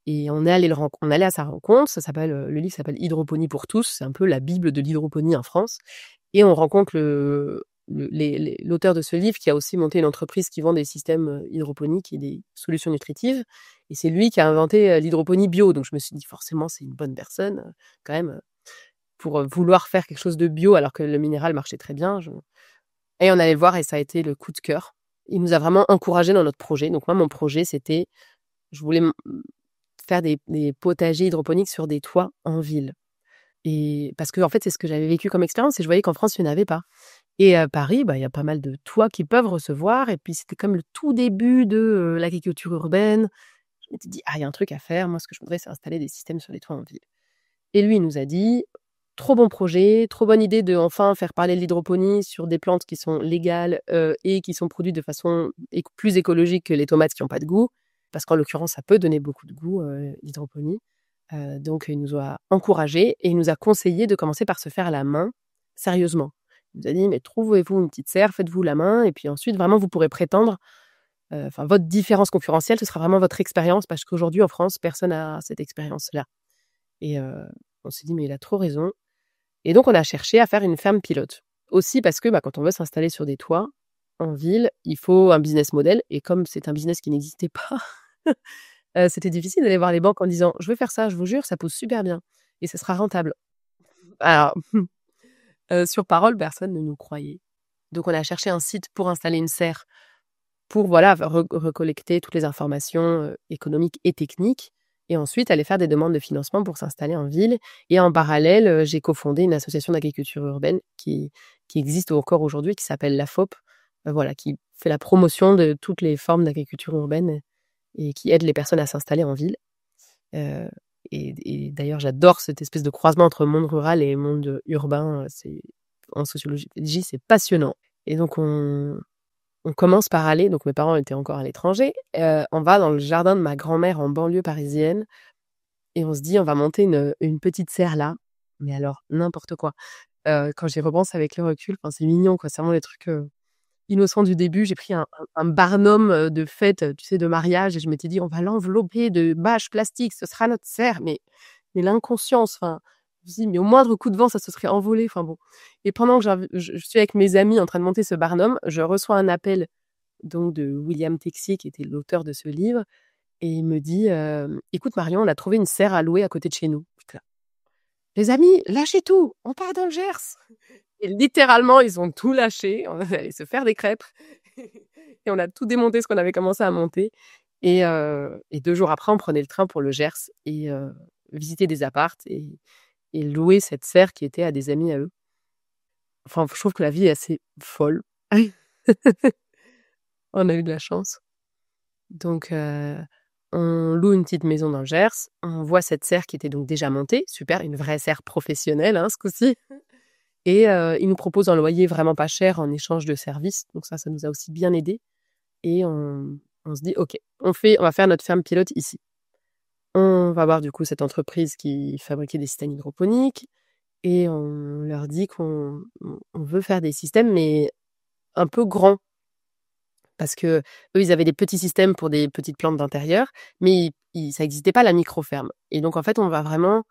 est on est allé à sa rencontre. Le livre s'appelle Hydroponie pour tous. C'est un peu la bible de l'hydroponie en France et on rencontre l'auteur de ce livre qui a aussi monté une entreprise qui vend des systèmes, hydroponiques et des solutions nutritives et c'est lui qui a inventé, l'hydroponie bio. Donc je me suis dit: «Forcément, c'est une bonne personne, quand même, pour, vouloir faire quelque chose de bio alors que le minéral marchait très bien». Et on allait le voir et ça a été le coup de cœur. Il nous a vraiment encouragés dans notre projet. Donc moi, mon projet, c'était, je voulais faire des potagers hydroponiques sur des toits en ville. Et parce que en fait, c'est ce que j'avais vécu comme expérience et je voyais qu'en France, il n'y en avait pas. Et à Paris, bah, il y a pas mal de toits qui peuvent recevoir. Et puis, c'était comme le tout début de l'agriculture urbaine. Je m'étais dit: «Ah, il y a un truc à faire. Moi, ce que je voudrais, c'est installer des systèmes sur les toits en ville». Et lui, il nous a dit: «Trop bon projet, trop bonne idée de enfin faire parler de l'hydroponie sur des plantes qui sont légales, et qui sont produites de façon plus écologique que les tomates qui ont pas de goût». Parce qu'en l'occurrence, ça peut donner beaucoup de goût, l'hydroponie. Donc il nous a encouragés et il nous a conseillé de commencer par se faire à la main, sérieusement. Il nous a dit: «Mais trouvez-vous une petite serre, faites-vous la main et puis ensuite vraiment vous pourrez prétendre, enfin votre différence concurrentielle, ce sera vraiment votre expérience parce qu'aujourd'hui en France, personne n'a cette expérience-là». Et on s'est dit: «Mais il a trop raison». Et donc on a cherché à faire une ferme pilote. Aussi parce que, bah, quand on veut s'installer sur des toits, en ville, il faut un business model. Et comme c'est un business qui n'existait pas, c'était difficile d'aller voir les banques en disant: «Je veux faire ça, je vous jure, ça pousse super bien et ça sera rentable». Alors, sur parole, personne ne nous croyait. Donc on a cherché un site pour installer une serre, pour voilà, recollecter toutes les informations, économiques et techniques et ensuite aller faire des demandes de financement pour s'installer en ville et en parallèle, j'ai cofondé une association d'agriculture urbaine qui existe encore aujourd'hui, qui s'appelle l'AFOP, voilà, qui fait la promotion de toutes les formes d'agriculture urbaine et qui aide les personnes à s'installer en ville. Heu et d'ailleurs, j'adore cette espèce de croisement entre monde rural et monde urbain, c'est en sociologie, c'est passionnant et donc on commence par aller donc mes parents étaient encore à l'étranger, on va dans le jardin de ma grand-mère en banlieue parisienne et on se dit: «On va monter une petite serre là». Mais alors n'importe quoi. Quand j'y repense avec le recul, enfin, c'est mignon quoi, c'est vraiment des trucs, innocents du début. J'ai pris un barnum, de fête, tu sais, de mariage et je m'étais dit: «On va l'envelopper de bâches plastiques, ce sera notre serre». Mais l'inconscience, enfin, je me suis dit: «Mais au moindre coup de vent, ça se serait envolé». Enfin bon et pendant que je suis avec mes amis en train de monter ce barnum, je reçois un appel donc de William Texier qui était l'auteur de ce livre et il me dit, «Écoute Marion, on a trouvé une serre à louer à côté de chez nous». J'étais là: «Les amis, lâchez tout, on part dans le Gers». Et littéralement, ils ont tout lâché, on est allés se faire des crêpes et on a tout démonté ce qu'on avait commencé à monter et 2 jours après, on prenait le train pour le Gers et visiter des apparts et louer cette serre qui était à des amis à eux. Enfin, je trouve que la vie est assez folle. On a eu de la chance. Donc on loue une petite maison dans le Gers, on voit cette serre qui était donc déjà montée, super, une vraie serre professionnelle, hein, ce coup-ci. Et ils nous proposent un loyer vraiment pas cher en échange de services, donc ça nous a aussi bien aidés et on se dit: «OK, on va faire notre ferme pilote ici». On va voir du coup cette entreprise qui fabriquait des systèmes hydroponiques et on leur dit qu'on veut faire des systèmes, mais un peu grands. Parce qu'eux, ils avaient des petits systèmes pour des petites plantes d'intérieur, mais ça existait pas la micro-ferme et donc en fait, on va vraiment,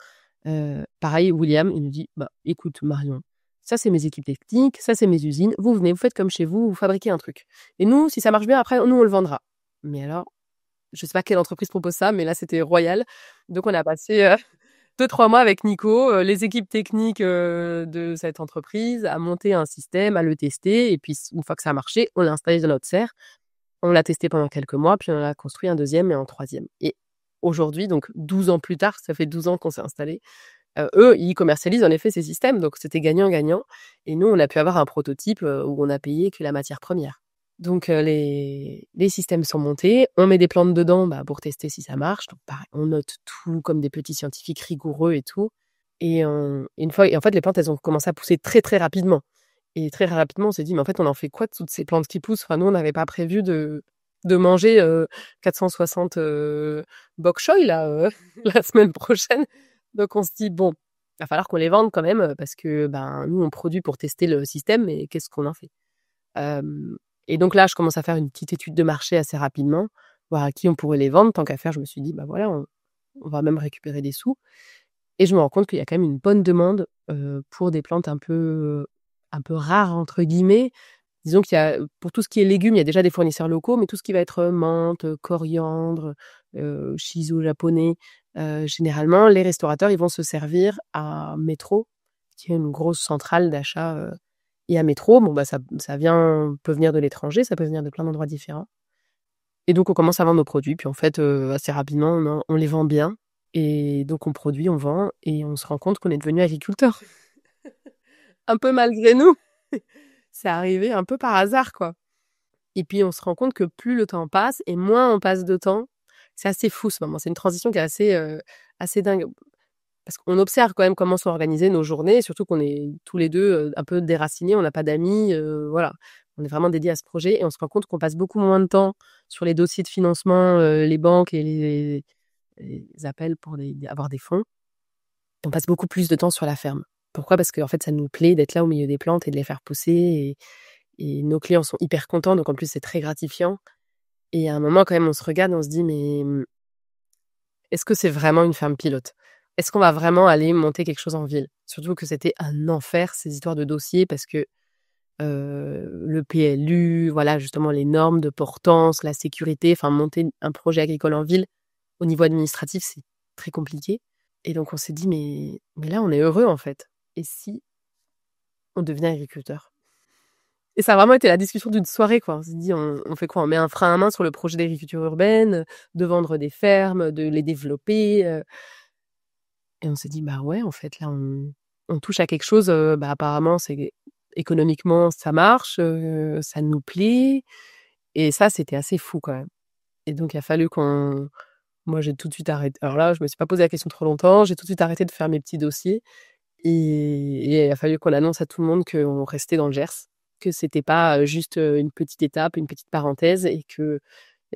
pareil, William, il nous dit: «Bah, écoute Marion, ça c'est mes équipes techniques, ça c'est mes usines, vous venez, vous faites comme chez vous, vous fabriquez un truc et nous, si ça marche bien après, nous on le vendra». Mais alors, je sais pas quelle entreprise propose ça, mais là c'était royal. Donc on a passé, 2-3 mois avec Nico, les équipes techniques, de cette entreprise à monter un système, à le tester et puis une fois que ça a marché, on l'a installé dans notre serre. On l'a testé pendant quelques mois, puis on en a construit un deuxième et un troisième. Et aujourd'hui, donc 12 ans plus tard, ça fait 12 ans qu'on s'est installés, eux, ils commercialisent en effet ces systèmes, donc c'était gagnant-gagnant et nous, on a pu avoir un prototype, où on a payé que la matière première. Donc les systèmes sont montés, on met des plantes dedans, bah, pour tester si ça marche. Donc pareil, on note tout comme des petits scientifiques rigoureux et tout et en fait, les plantes, elles ont commencé à pousser très, très rapidement et très rapidement, on s'est dit: «Mais en fait, on en fait quoi de toutes ces plantes qui poussent?» Enfin, nous, on n'avait pas prévu de manger, 460, bok choy là, la semaine prochaine. Donc on se dit: «Bon, va falloir qu'on les vende quand même, parce que, ben, nous, on produit pour tester le système, mais qu'est-ce qu'on en fait?» Hem Et donc là, je commence à faire une petite étude de marché assez rapidement, voir à qui on pourrait les vendre. Tant qu'à faire, je me suis dit: «Bah, voilà, on va même récupérer des sous» et je me rends compte qu'il y a quand même une bonne demande, pour des plantes un peu «rares» entre guillemets. Disons qu'il y a pour tout ce qui est légumes, il y a déjà des fournisseurs locaux, mais tout ce qui va être, menthe, coriandre, shiso japonais, généralement, les restaurateurs, ils vont se servir à Métro, qui est une grosse centrale d'achat, et à Métro, bon, bah, ça peut venir de l'étranger, ça peut venir de plein d'endroits différents et donc on commence à vendre nos produits. Puis en fait, assez rapidement, on les vend bien et donc on produit, on vend et on se rend compte qu'on est devenus agriculteurs. Un peu malgré nous. C'est arrivé un peu par hasard, quoi et puis on se rend compte que plus le temps passe et moins on passe de temps. C'est assez fou ce moment, c'est une transition qui est assez dingue. Parce qu'on observe quand même comment sont organisées nos journées, surtout qu'on est tous les 2 un peu déracinés, on n'a pas d'amis, voilà. On est vraiment dédiés à ce projet et on se rend compte qu'on passe beaucoup moins de temps sur les dossiers de financement, les banques et les appels pour avoir des fonds. On passe beaucoup plus de temps sur la ferme. Pourquoi? Parce qu'en fait, ça nous plaît d'être là au milieu des plantes et de les faire pousser et nos clients sont hyper contents, donc en plus, c'est très gratifiant et à un moment, quand même, on se regarde, on se dit: «Mais, est-ce que c'est vraiment une ferme pilote? Est-ce qu'on va vraiment aller monter quelque chose en ville?» Surtout que c'était un enfer ces histoires de dossiers parce que le PLU, voilà, justement les normes de portance, la sécurité. Enfin, monter un projet agricole en ville, au niveau administratif, c'est très compliqué. Et donc on s'est dit: «Mais là, on est heureux, en fait. Et si on devenait agriculteur?» Et ça a vraiment été la discussion d'une soirée, quoi. On s'est dit: «On fait quoi? On met un frein à main sur le projet d'agriculture urbaine, de vendre des fermes, de les développer», et on s'est dit: «Bah, ouais, en fait, là, on touche à quelque chose, bah, apparemment, c'est économiquement, ça marche, ça nous plaît», et ça, c'était assez fou, quand même. Et donc il a fallu qu'on moi, j'ai tout de suite arrêté. Alors là, je me suis pas posé la question trop longtemps. J'ai tout de suite arrêté de faire mes petits dossiers, et il a fallu qu'on annonce à tout le monde qu'on restait dans le Gers, que c'était pas, juste, une petite étape, une petite parenthèse, et que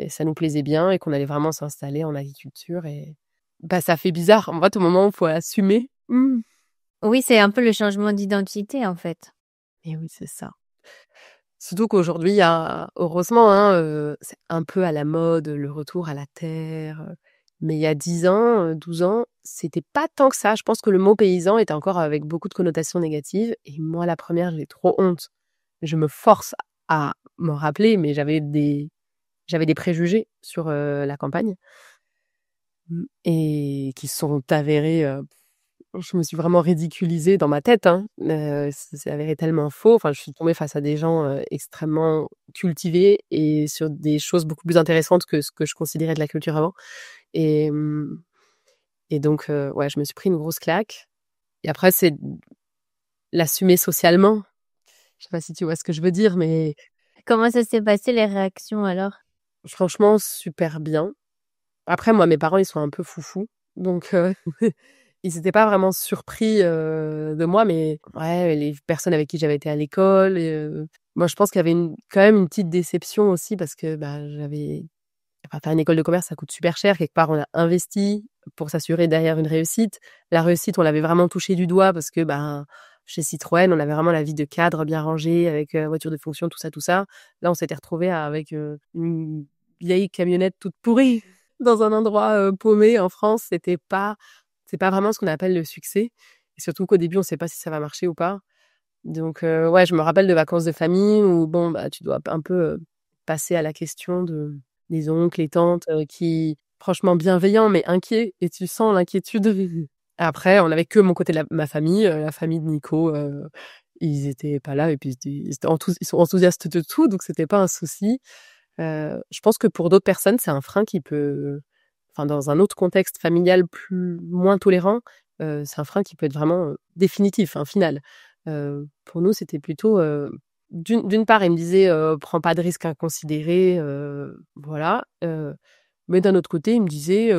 ça nous plaisait bien et qu'on allait vraiment s'installer en agriculture. Et bah, ça fait bizarre. En fait, au moment où il faut assumer.
Oui, c'est un peu le changement d'identité, en fait.
Et oui, c'est ça. Surtout qu'aujourd'hui, il y a heureusement, hein, c'est un peu à la mode, le retour à la terre, mais il y a 10 ans, 12 ans, c'était pas tant que ça. Je pense que le mot paysan était encore avec beaucoup de connotations négatives, et moi, la première, j'ai trop honte. Je me force à m'en rappeler, mais j'avais des préjugés sur, la campagne, et qui se sont avérés, je me suis vraiment ridiculisée dans ma tête, hein. C'est avéré tellement faux. Enfin, je suis tombée face à des gens, extrêmement cultivés et sur des choses beaucoup plus intéressantes que ce que je considérais de la culture avant. Et et donc ouais, je me suis pris une grosse claque, et après c'est l'assumer socialement. Je sais pas si tu vois ce que je veux dire, mais
Comment ça s'est passé les réactions alors?
franchement super bien. Après moi, mes parents, ils sont un peu foufous, donc ils étaient pas vraiment surpris, de moi, mais ouais, les personnes avec qui j'avais été à l'école, moi je pense qu'il y avait quand même une petite déception aussi, parce que, bah, enfin, faire une école de commerce, ça coûte super cher. Quelque part, on a investi pour s'assurer derrière une réussite. La réussite, on l'avait vraiment touchée du doigt parce que, ben, chez Citroën, on avait vraiment la vie de cadre bien rangée avec, voiture de fonction, tout ça, tout ça. Là, on s'était retrouvés avec, une vieille camionnette toute pourrie dans un endroit, paumé en France. C'est pas vraiment ce qu'on appelle le succès, et surtout qu'au début, on sait pas si ça va marcher ou pas. Donc ouais, je me rappelle de vacances de famille où bon, bah, tu dois un peu, passer à la question des oncles et tantes, qui franchement bienveillants mais inquiets, et tu sens l'inquiétude. Après, on avait que mon côté de ma famille, la famille de Nico, ils étaient pas là, et puis ils sont enthousiastes de tout, donc c'était pas un souci. Je pense que pour d'autres personnes, c'est un frein qui peut, enfin, dans un autre contexte familial moins tolérant, c'est un frein qui peut être vraiment, définitif, hein, final. Pour nous, c'était plutôt, d'une part, il me disait, «Prends pas de risques inconsidérés», voilà, mais d'un autre côté, il me disait,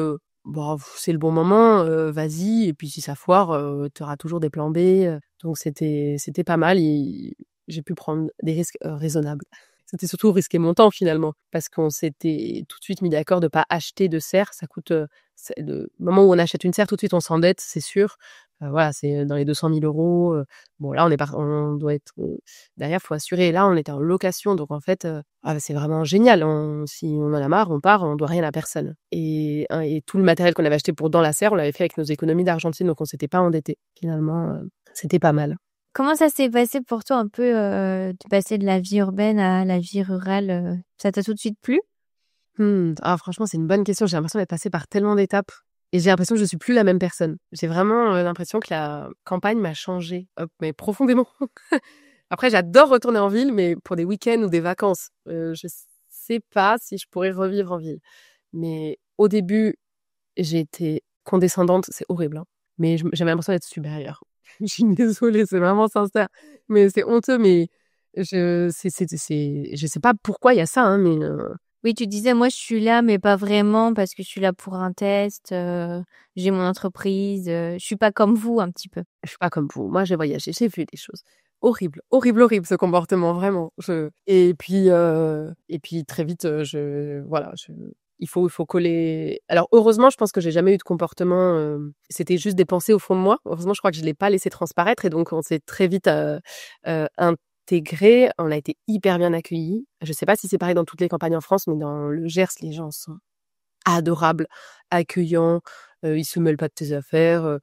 «Bah, c'est le bon moment, vas-y, et puis si ça foire, tu auras toujours des plans B», donc c'était pas mal. J'ai pu prendre des risques, raisonnables. C'était surtout risquer mon temps, finalement, parce qu'on s'était tout de suite mis d'accord de pas acheter de serre. Ça coûte, c'est le moment où on achète une serre, tout de suite on s'endette, c'est sûr. Voilà, c'est dans les 200 000 €. Bon, là, on doit être, derrière, faut assurer. Là, on était en location, donc en fait, c'est vraiment génial. Si on en a marre, on part, on doit rien à personne, et tout le matériel qu'on avait acheté pour dans la serre, on l'avait fait avec nos économies d'Argentine, donc on s'était pas endettés. Finalement, c'était pas mal.
Comment ça s'est passé pour toi un peu, de passer de la vie urbaine à la vie rurale, ça t'a tout de suite plu?
Franchement, c'est une bonne question. J'ai l'impression d'être passée par tellement d'étapes, et j'ai l'impression que je suis plus la même personne. J'ai vraiment, l'impression que la campagne m'a changée, mais profondément. Après, j'adore retourner en ville, mais pour des week-ends ou des vacances. Je sais pas si je pourrais revivre en ville. Mais au début, j'ai été condescendante, c'est horrible, hein, mais j'avais l'impression d'être supérieure. Je suis désolée, c'est vraiment sincère, mais c'est honteux, mais je sais pas pourquoi il y a ça, hein, mais
Oui, tu disais: «Moi, je suis là, mais pas vraiment parce que je suis là pour un test, j'ai mon entreprise, je suis pas comme vous», un petit peu.
je suis pas comme vous. Moi, j'ai voyagé, j'ai vu des choses. Horrible, horrible, horrible, ce comportement, vraiment. Et puis très vite, voilà, il faut coller. Alors heureusement, je pense que j'ai jamais eu de comportement, c'était juste des pensées au fond de moi. Heureusement, je crois que je l'ai pas laissé transparaître, et donc on s'est très vite, intégrés. On a été hyper bien accueillis. Je sais pas si c'est pareil dans toutes les campagnes en France, mais dans le Gers, les gens sont adorables, accueillants, ils se mêlent pas de tes affaires,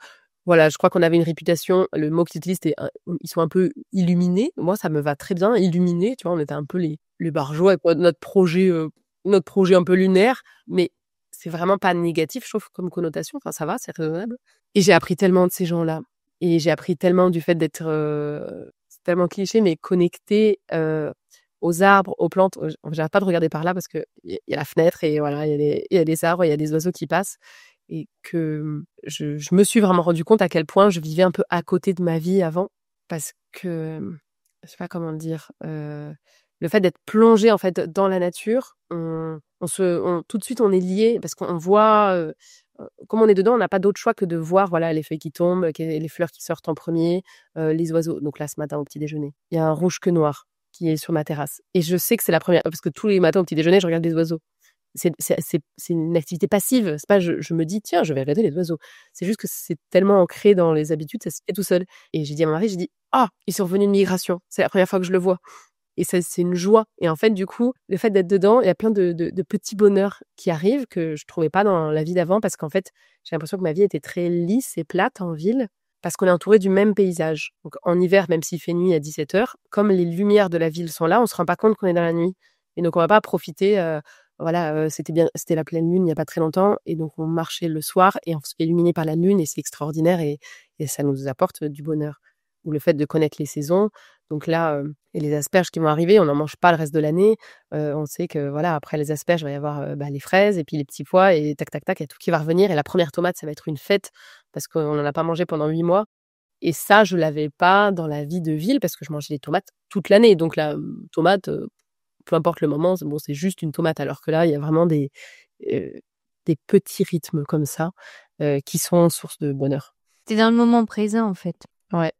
Voilà, je crois qu'on avait une réputation, le mot qui utilise, c'était ils sont un peu illuminés. Moi, ça me va très bien, illuminés, tu vois? On était un peu les barjots avec notre projet un peu lunaire, mais c'est vraiment pas négatif, je trouve, comme connotation. Enfin, ça va, c'est raisonnable. Et j'ai appris tellement de ces gens-là. Et j'ai appris tellement du fait d'être, c'est tellement cliché, mais connecté, aux arbres, aux plantes. J'arrête pas de regarder par là parce qu'il y a la fenêtre et voilà, il y a des arbres, il y a des oiseaux qui passent. Et que je me suis vraiment rendu compte à quel point je vivais un peu à côté de ma vie avant, parce que, je sais pas comment dire, le fait d'être plongé en fait dans la nature, tout de suite on est lié parce qu'on voit, comme on est dedans, on n'a pas d'autre choix que de voir, voilà, les feuilles qui tombent, les fleurs qui sortent en premier, les oiseaux. Donc là, ce matin au petit déjeuner, il y a un rouge-queue noir qui est sur ma terrasse et je sais que c'est la première parce que tous les matins au petit déjeuner, je regarde les oiseaux. C'est une activité passive. C'est pas je me dis: «Tiens, je vais regarder les oiseaux». C'est juste que c'est tellement ancré dans les habitudes, ça se fait tout seul et j'ai dit à mon mari, j'ai dit: «Ah, ils sont revenus de migration. C'est la première fois que je le vois» et ça, c'est une joie et en fait, du coup, le fait d'être dedans, il y a plein de petits bonheurs qui arrivent que je trouvais pas dans la vie d'avant parce qu'en fait, j'ai l'impression que ma vie était très lisse et plate en ville parce qu'on est entouré du même paysage. Donc en hiver, même s'il fait nuit à 17h, comme les lumières de la ville sont là, on se rend pas compte qu'on est dans la nuit et donc on va pas profiter, voilà, c'était la pleine lune il y a pas très longtemps et donc on marchait le soir et on se fait illuminer par la lune et c'est extraordinaire et ça nous apporte du bonheur. Ou le fait de connaître les saisons. Donc là, et les asperges qui vont arriver, on n'en mange pas le reste de l'année. On sait que voilà, après les asperges, il va y avoir, les fraises et puis les petits pois et tac, tac, tac, il y a tout qui va revenir et la première tomate, ça va être une fête parce qu'on n'en a pas mangé pendant 8 mois et ça, je l'avais pas dans la vie de ville parce que je mangeais des tomates toute l'année. Donc la, tomate, peu importe le moment, c'est juste une tomate. Alors que là, il y a vraiment heu, des petits rythmes comme ça, qui sont source de bonheur.
Tu dans le moment présent, en fait.
Ouais.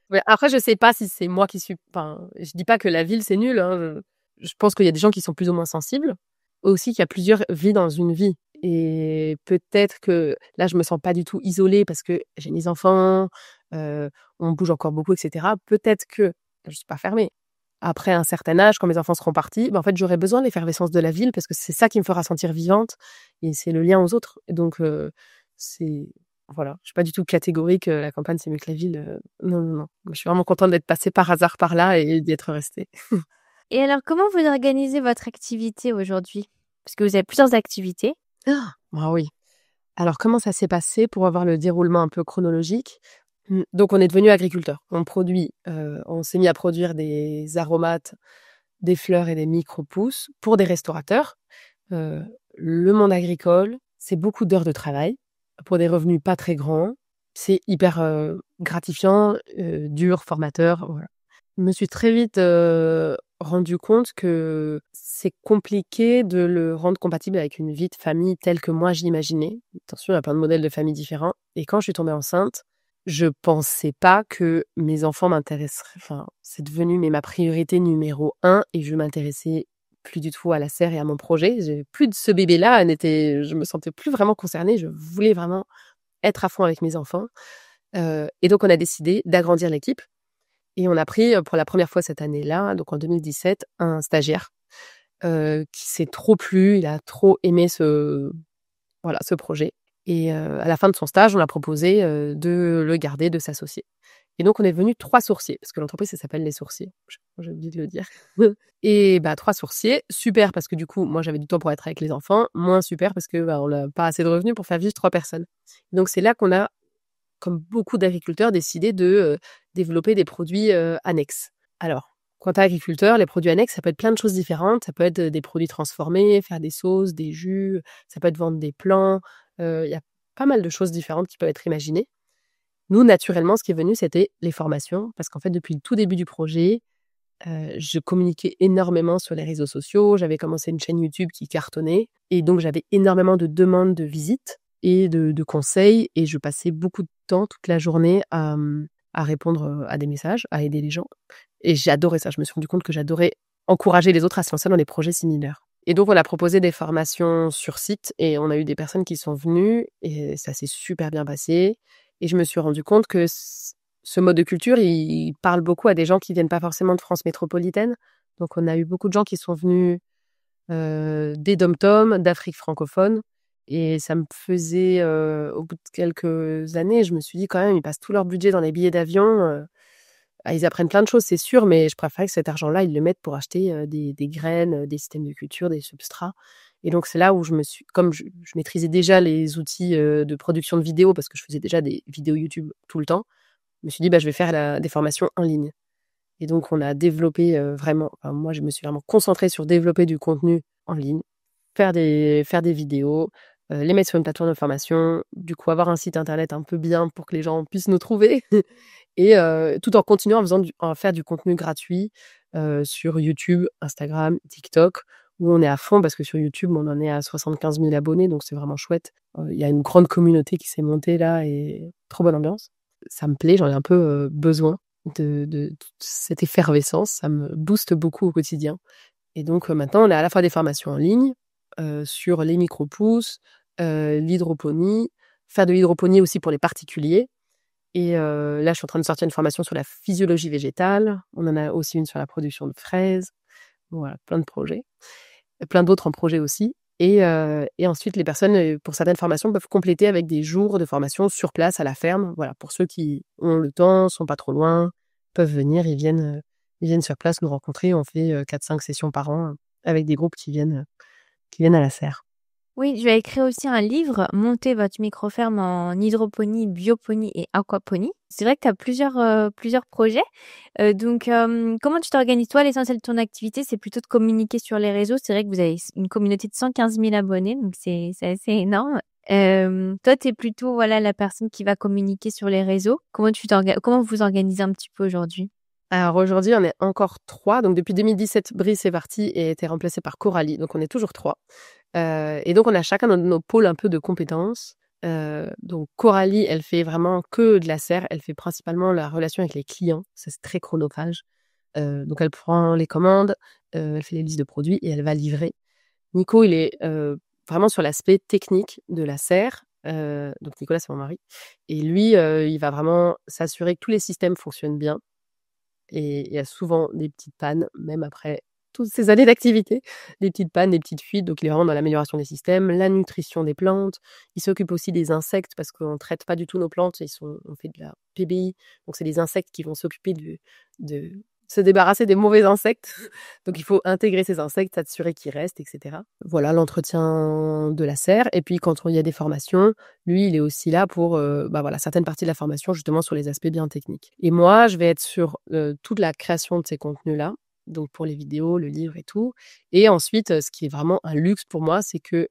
Ouais, après je sais pas si c'est moi qui suis enfin, je dis pas que la ville c'est nul, hein, je pense qu'il y a des gens qui sont plus ou moins sensibles. Aussi qu'il y a plusieurs vies dans une vie et peut-être que là je me sens pas du tout isolée parce que j'ai mes enfants, on bouge encore beaucoup et cetera. Peut-être que, je suis pas fermée, après un certain âge, quand mes enfants seront partis, en fait j'aurai besoin de l'effervescence de la ville parce que c'est ça qui me fera sentir vivante et c'est le lien aux autres et donc c'est voilà, je suis pas du tout catégorique, la campagne c'est mieux que la ville, non, non, non. Je suis vraiment contente d'être passée par hasard par là et d'y être restée.
Et alors, comment vous organisez votre activité aujourd'hui? Parce que vous avez plusieurs activités.
Ah oui. Alors comment ça s'est passé pour avoir le déroulement un peu chronologique? Donc on est devenus agriculteurs. On s'est mis à produire des aromates, des fleurs et des micro-pousses pour des restaurateurs. Heu, le monde agricole, c'est beaucoup d'heures de travail pour des revenus pas très grands. C'est hyper, gratifiant, dur, formateur, voilà. Je me suis très vite, rendu compte que c'est compliqué de le rendre compatible avec une vie de famille telle que moi j'imaginais. Attention, il y a plein de modèles de famille différents et quand je suis tombée enceinte, je pensais pas que mes enfants m'intéresseraient enfin, c'est devenu ma priorité numéro 1 et je m'intéressais plus du tout à la serre et à mon projet. Plus de ce bébé-là, je me sentais plus vraiment concernée. Je voulais vraiment être à fond avec mes enfants. Et donc on a décidé d'agrandir l'équipe et on a pris, pour la première fois cette année-là, donc en 2017, un stagiaire, qui s'est trop plu. Il a trop aimé ce projet et à la fin de son stage, on a proposé, de le garder, de s'associer et donc on est devenus 3 sourciers parce que l'entreprise, ça s'appelle Les Sourciers. J'ai oublié de le dire et 3 sourciers, super parce que du coup, moi, j'avais du temps pour être avec les enfants, moins super parce que, on n'a pas assez de revenus pour faire vivre 3 personnes. Donc c'est là qu'on a, comme beaucoup d'agriculteurs, décidé de, développer des produits, annexes. Alors, quand tu es agriculteur, les produits annexes, ça peut être plein de choses différentes. Ça peut être, des produits transformés, faire des sauces, des jus, ça peut être vendre des plants, il y a pas mal de choses différentes qui peuvent être imaginées. Nous, naturellement, ce qui est venu, c'était les formations parce qu'en fait, depuis le tout début du projet, je communiquais énormément sur les réseaux sociaux. J'avais commencé une chaîne YouTube qui cartonnait et donc j'avais énormément de demandes de visites et de conseils et je passais beaucoup de temps, toute la journée à répondre, à des messages, à aider les gens et j'adorais ça. Je me suis rendu compte que j'adorais encourager les autres à se lancer dans des projets similaires et donc on a proposé des formations sur site et on a eu des personnes qui sont venues et ça s'est super bien passé et je me suis rendu compte que ce mode de culture, il parle beaucoup à des gens qui viennent pas forcément de France métropolitaine. Donc on a eu beaucoup de gens qui sont venus, des DOM-TOM, d'Afrique francophone Et ça me faisait, au bout de quelques années, je me suis dit: «Quand même, ils passent tout leur budget dans les billets d'avion, ils apprennent plein de choses, c'est sûr, mais je préférerais que cet argent-là, ils le mettent pour acheter, des graines, des systèmes de culture, des substrats». Et donc c'est là où comme je maîtrisais déjà les outils, de production de vidéos parce que je faisais déjà des vidéos YouTube tout le temps, je me suis dit: «Bah, je vais faire des formations en ligne». Et donc on a développé, moi je me suis vraiment concentrée sur développer du contenu en ligne, faire des vidéos, les mettre sur une plateforme de formation, du coup avoir un site internet un peu bien pour que les gens puissent nous trouver et tout en continuant à faire du contenu gratuit, sur YouTube, Instagram, TikTok, où on est à fond parce que sur YouTube, on en est à 75 000 abonnés, donc c'est vraiment chouette. Il y a une grande communauté qui s'est montée là et trop bonne ambiance. Ça me plaît, j'en ai un peu, besoin de cette effervescence, ça me booste beaucoup au quotidien. Et donc maintenant, on a à la fois des formations en ligne, sur les micro-pousses, l'hydroponie, faire de l'hydroponie aussi pour les particuliers. Et là, je suis en train de sortir une formation sur la physiologie végétale. On en a aussi une sur la production de fraises. Voilà, plein de projets. Plein d'autres en projet aussi. Et ensuite, les personnes, pour certaines formations, peuvent compléter avec des jours de formation sur place à la ferme. Voilà, pour ceux qui ont le temps, sont pas trop loin, peuvent venir, ils viennent sur place nous rencontrer. On fait 4-5 sessions par an avec des groupes qui viennent à la serre.
Oui, je vais écrire aussi un livre, Monter votre micro-ferme en hydroponie, bioponie et aquaponie. C'est vrai que tu as plusieurs projets. Donc, comment tu t'organises? Toi, l'essentiel de ton activité, c'est plutôt de communiquer sur les réseaux. C'est vrai que vous avez une communauté de 115 000 abonnés, donc c'est assez énorme. Toi, tu es plutôt voilà, la personne qui va communiquer sur les réseaux. Comment vous organisez un petit peu aujourd'hui?
Alors aujourd'hui, on est encore 3. Donc depuis 2017, Brice est parti et a été remplacé par Coralie. Donc on est toujours 3. Et donc on a chacun nos pôles un peu de compétences. Donc Coralie, elle fait vraiment que de la serre. Elle fait principalement la relation avec les clients. Ça, c'est très chronophage. Donc elle prend les commandes, elle fait les listes de produits et elle va livrer. Nico, il est vraiment sur l'aspect technique de la serre. Donc Nicolas, c'est mon mari. Et lui, il va vraiment s'assurer que tous les systèmes fonctionnent bien. Et il y a souvent des petites pannes, même après toutes ces années d'activité, des petites pannes, des petites fuites. Donc il est vraiment dans l'amélioration des systèmes, la nutrition des plantes. Il s'occupe aussi des insectes parce qu'on ne traite pas du tout nos plantes. On fait de la PBI. Donc c'est des insectes qui vont s'occuper de se débarrasser des mauvais insectes. Donc il faut intégrer ces insectes, s'assurer qu'ils restent, etc. Voilà l'entretien de la serre. Et puis quand il y a des formations, lui, il est aussi là pour certaines parties de la formation, justement sur les aspects bien techniques. Et moi, je vais être sur toute la création de ces contenus-là, donc pour les vidéos, le livre et tout. Et ensuite, ce qui est vraiment un luxe pour moi, c'est que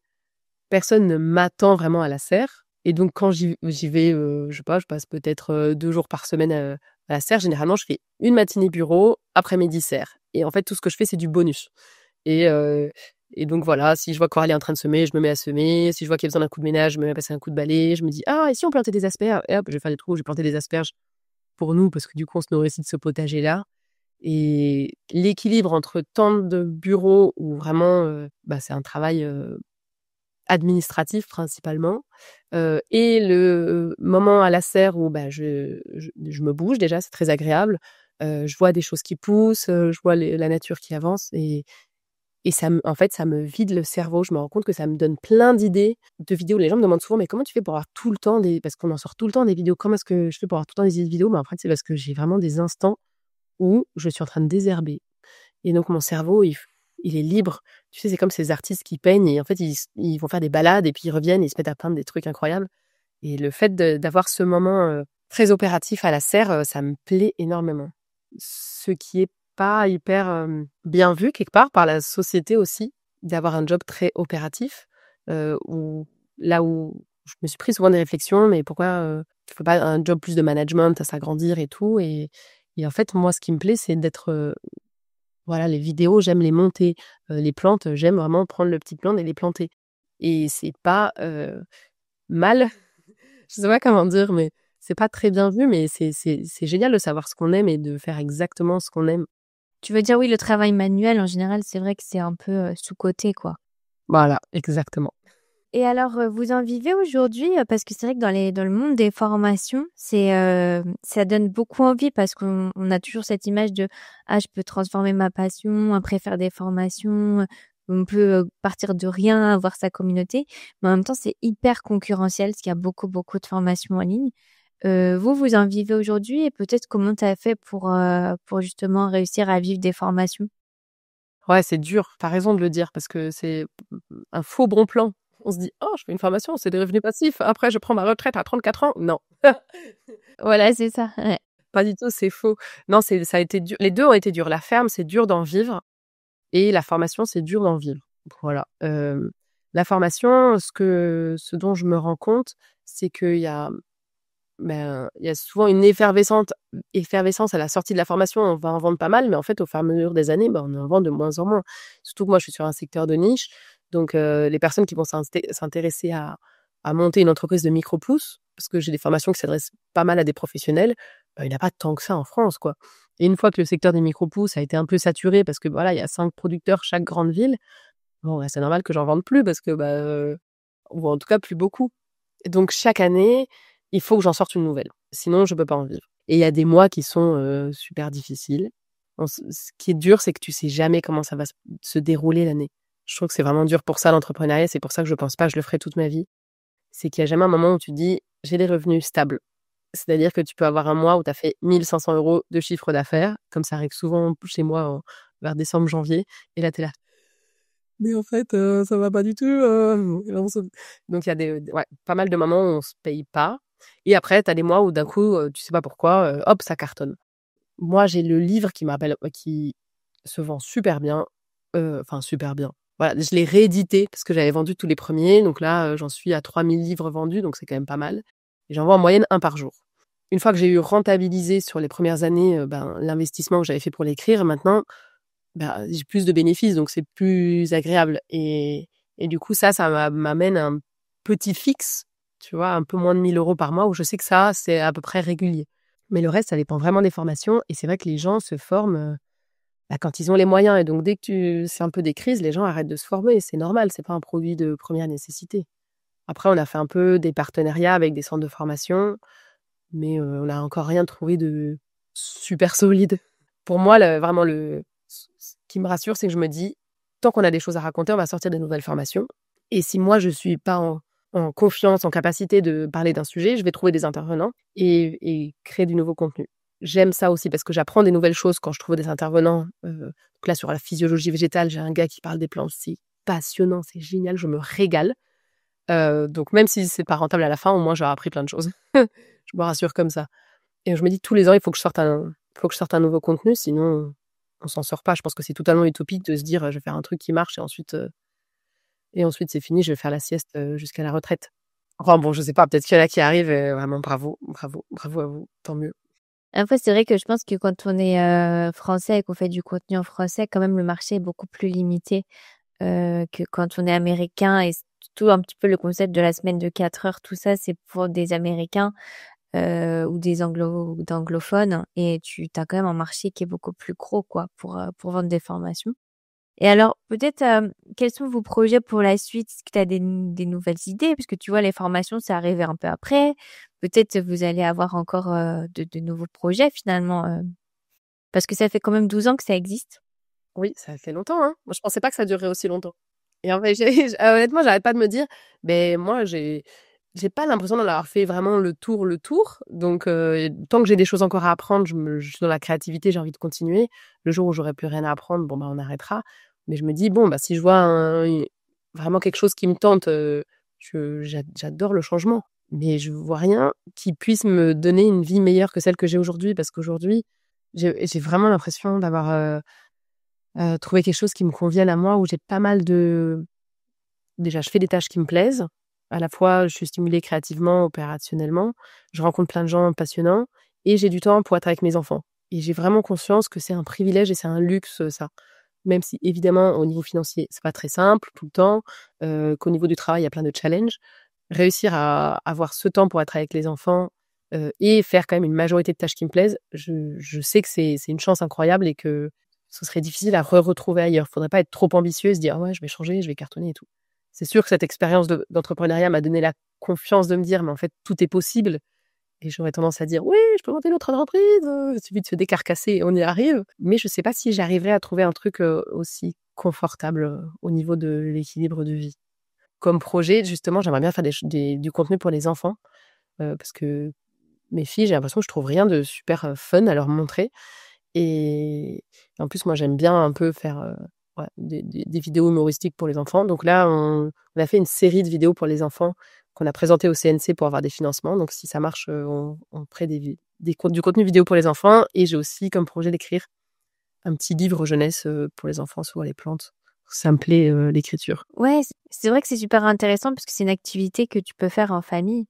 personne ne m'attend vraiment à la serre. Et donc, quand j'y vais, je sais pas, je passe peut-être 2 jours par semaine à la serre. Généralement, je fais une matinée bureau, après-midi serre. Et en fait, tout ce que je fais, c'est du bonus. Et, et donc voilà, si je vois Coralie est en train de semer, je me mets à semer. Si je vois qu'il y a besoin d'un coup de ménage, je me mets à passer un coup de balai. Je me dis, ah, et si on plantait des asperges? Et hop, je vais faire des trous, je vais planter des asperges pour nous, parce que du coup, on se nourrit aussi de ce potager-là. Et l'équilibre entre temps de bureau, où vraiment, c'est un travail administratif principalement, et le moment à la serre où je me bouge déjà, c'est très agréable. Je vois des choses qui poussent, je vois la nature qui avance et en fait, ça me vide le cerveau. Je me rends compte que ça me donne plein d'idées de vidéos. Les gens me demandent souvent: «Mais comment tu fais pour avoir tout le temps parce qu'on en sort tout le temps des vidéos. Comment est-ce que je fais pour avoir tout le temps des idées de vidéos?» En fait, c'est parce que j'ai vraiment des instants où je suis en train de désherber et donc mon cerveau, il est libre. Tu sais, c'est comme ces artistes qui peignent et en fait, ils vont faire des balades et puis ils reviennent et ils se mettent à peindre des trucs incroyables. Et le fait d'avoir ce moment, très opératif à la serre, ça me plaît énormément. Ce qui est pas hyper, bien vu quelque part par la société aussi, d'avoir un job très opératif, où je me suis pris souvent des réflexions: «Mais pourquoi, tu fais pas un job plus de management, à s'agrandir et tout?» Et en fait, moi, ce qui me plaît, c'est d'être, voilà, les vidéos, j'aime les monter. Les plantes, j'aime vraiment prendre le petit plant et les planter. Et c'est pas, mal, je sais pas comment dire, mais c'est pas très bien vu, mais c'est génial de savoir ce qu'on aime et de faire exactement ce qu'on aime.
Tu veux dire, oui, le travail manuel, en général, c'est vrai que c'est un peu sous-coté, quoi.
Voilà, exactement.
Et alors, vous en vivez aujourd'hui? Parce que c'est vrai que dans le monde des formations, ça donne beaucoup envie parce qu'on a toujours cette image de: «Ah, je peux transformer ma passion, après faire des formations, on peut partir de rien, avoir sa communauté, mais en même temps, c'est hyper concurrentiel parce qu'il y a beaucoup, beaucoup de formations en ligne. Vous en vivez aujourd'hui et peut-être comment tu as fait pour justement réussir à vivre des formations?
Ouais, c'est dur. Tu as raison de le dire parce que c'est un faux bon plan. On se dit: «Oh, je fais une formation, c'est des revenus passifs. Après, je prends ma retraite à 34 ans». Non,
Voilà, c'est ça, ouais.
pas du tout, c'est faux. Non, ça a été dur. Les 2 ont été durs. La ferme, c'est dur d'en vivre et la formation, c'est dur d'en vivre. Voilà. La formation, ce dont je me rends compte, c'est qu'il y a il y a souvent une effervescence à la sortie de la formation. On va en vendre pas mal, mais en fait, au fur et à mesure des années, on en vend de moins en moins. Surtout que moi, je suis sur un secteur de niche. Donc, les personnes qui vont s'intéresser à monter une entreprise de micro-pouces, parce que j'ai des formations qui s'adressent pas mal à des professionnels, il n'y en a pas tant que ça en France, quoi. Et une fois que le secteur des micro-pouces a été un peu saturé, parce que voilà, il y a 5 producteurs chaque grande ville, bon, c'est normal que j'en vende plus parce que, ou en tout cas plus beaucoup. Et donc chaque année, il faut que j'en sorte une nouvelle. Sinon, je peux pas en vivre. Et il y a des mois qui sont super difficiles. Ce qui est dur, c'est que tu sais jamais comment ça va se dérouler l'année. Je trouve que c'est vraiment dur pour ça, l'entrepreneuriat. C'est pour ça que je pense pas que je le ferai toute ma vie. C'est qu'il y a jamais un moment où tu dis, j'ai des revenus stables. C'est-à-dire que tu peux avoir un mois où tu as fait 1 500 € de chiffre d'affaires, comme ça arrive souvent chez moi vers décembre, janvier. Et là, tu es là. Mais en fait, ça va pas du tout. Et là, donc, il y a pas mal de moments où on se paye pas. Et après, tu as des mois où d'un coup, tu sais pas pourquoi, hop, ça cartonne. Moi, j'ai le livre qui se vend super bien. Enfin, super bien. Voilà, je l'ai réédité parce que j'avais vendu tous les premiers. Donc là, j'en suis à 3000 livres vendus, donc c'est quand même pas mal. Et j'en vends en moyenne 1 par jour. Une fois que j'ai eu rentabilisé sur les premières années, l'investissement que j'avais fait pour l'écrire, maintenant, j'ai plus de bénéfices, donc c'est plus agréable. Et du coup, ça m'amène un petit fixe, tu vois, un peu moins de 1 000 € par mois, où je sais que ça, c'est à peu près régulier. Mais le reste, ça dépend vraiment des formations. Et c'est vrai que les gens se forment quand ils ont les moyens. Et donc, dès que c'est un peu des crises, les gens arrêtent de se former. C'est normal, c'est pas un produit de première nécessité. Après, on a fait un peu des partenariats avec des centres de formation, mais on n'a encore rien trouvé de super solide. Pour moi, ce qui me rassure, c'est que je me dis, tant qu'on a des choses à raconter, on va sortir des nouvelles formations. Et si moi, je suis pas en confiance, en capacité de parler d'un sujet, je vais trouver des intervenants et créer du nouveau contenu. J'aime ça aussi parce que j'apprends des nouvelles choses quand je trouve des intervenants. Donc là, sur la physiologie végétale, j'ai un gars qui parle des plantes. C'est passionnant, c'est génial, je me régale. Donc même si c'est pas rentable à la fin, au moins j'aurai appris plein de choses. Je me rassure comme ça. Et je me dis tous les ans, il faut que je sorte un nouveau contenu, sinon on s'en sort pas. Je pense que c'est totalement utopique de se dire je vais faire un truc qui marche et ensuite c'est fini, je vais faire la sieste jusqu'à la retraite. Enfin bon, je sais pas, peut-être qu'il y en a qui arrivent, vraiment bravo à vous, tant mieux.
Après, c'est vrai que je pense que quand on est français et qu'on fait du contenu en français, quand même, le marché est beaucoup plus limité que quand on est américain. Et surtout un petit peu le concept de la semaine de 4 heures, tout ça, c'est pour des Américains ou des anglophones. Et tu as quand même un marché qui est beaucoup plus gros, quoi, pour vendre des formations. Et alors, peut-être, quels sont vos projets pour la suite? Est-ce que tu as des nouvelles idées? Parce que tu vois, les formations, c'est arrivé un peu après. Peut-être vous allez avoir encore de nouveaux projets finalement, parce que ça fait quand même 12 ans que ça existe.
Oui, ça fait longtemps, hein. Moi, je pensais pas que ça durerait aussi longtemps. Et en fait, honnêtement, j'arrête pas de me dire, moi, j'ai pas l'impression d'en avoir fait vraiment le tour. Donc, tant que j'ai des choses encore à apprendre, je suis dans la créativité, j'ai envie de continuer. Le jour où j'aurai plus rien à apprendre, on arrêtera. Mais je me dis, si je vois vraiment quelque chose qui me tente, j'adore le changement. Mais je vois rien qui puisse me donner une vie meilleure que celle que j'ai aujourd'hui. Parce qu'aujourd'hui, j'ai vraiment l'impression d'avoir trouvé quelque chose qui me convienne à moi, où j'ai pas mal de... Déjà, je fais des tâches qui me plaisent. À la fois, je suis stimulée créativement, opérationnellement. Je rencontre plein de gens passionnants. Et j'ai du temps pour être avec mes enfants. Et j'ai vraiment conscience que c'est un privilège et c'est un luxe, ça. Même si, évidemment, au niveau financier, c'est pas très simple tout le temps, qu'au niveau du travail, il y a plein de challenges. Réussir à avoir ce temps pour être avec les enfants et faire quand même une majorité de tâches qui me plaisent, je sais que c'est une chance incroyable et que ce serait difficile à retrouver ailleurs. Faudrait pas être trop ambitieux et se dire «Ah ouais, je vais changer, je vais cartonner et tout». C'est sûr que cette expérience d'entrepreneuriat m'a donné la confiance de me dire «Mais en fait, tout est possible». Et j'aurais tendance à dire «Oui, je peux monter notre entreprise, il suffit de se décarcasser et on y arrive». Mais je sais pas si j'arriverai à trouver un truc aussi confortable au niveau de l'équilibre de vie. Comme projet, justement, j'aimerais bien faire du contenu pour les enfants parce que mes filles, j'ai l'impression que je trouve rien de super fun à leur montrer. Et en plus, moi, j'aime bien un peu faire des vidéos humoristiques pour les enfants. Donc là, on a fait une série de vidéos pour les enfants qu'on a présentées au CNC pour avoir des financements. Donc si ça marche, on crée du contenu vidéo pour les enfants. Et j'ai aussi comme projet d'écrire un petit livre jeunesse pour les enfants sur les plantes. Ça me plaît, l'écriture.
Ouais, c'est vrai que c'est super intéressant parce que c'est une activité que tu peux faire en famille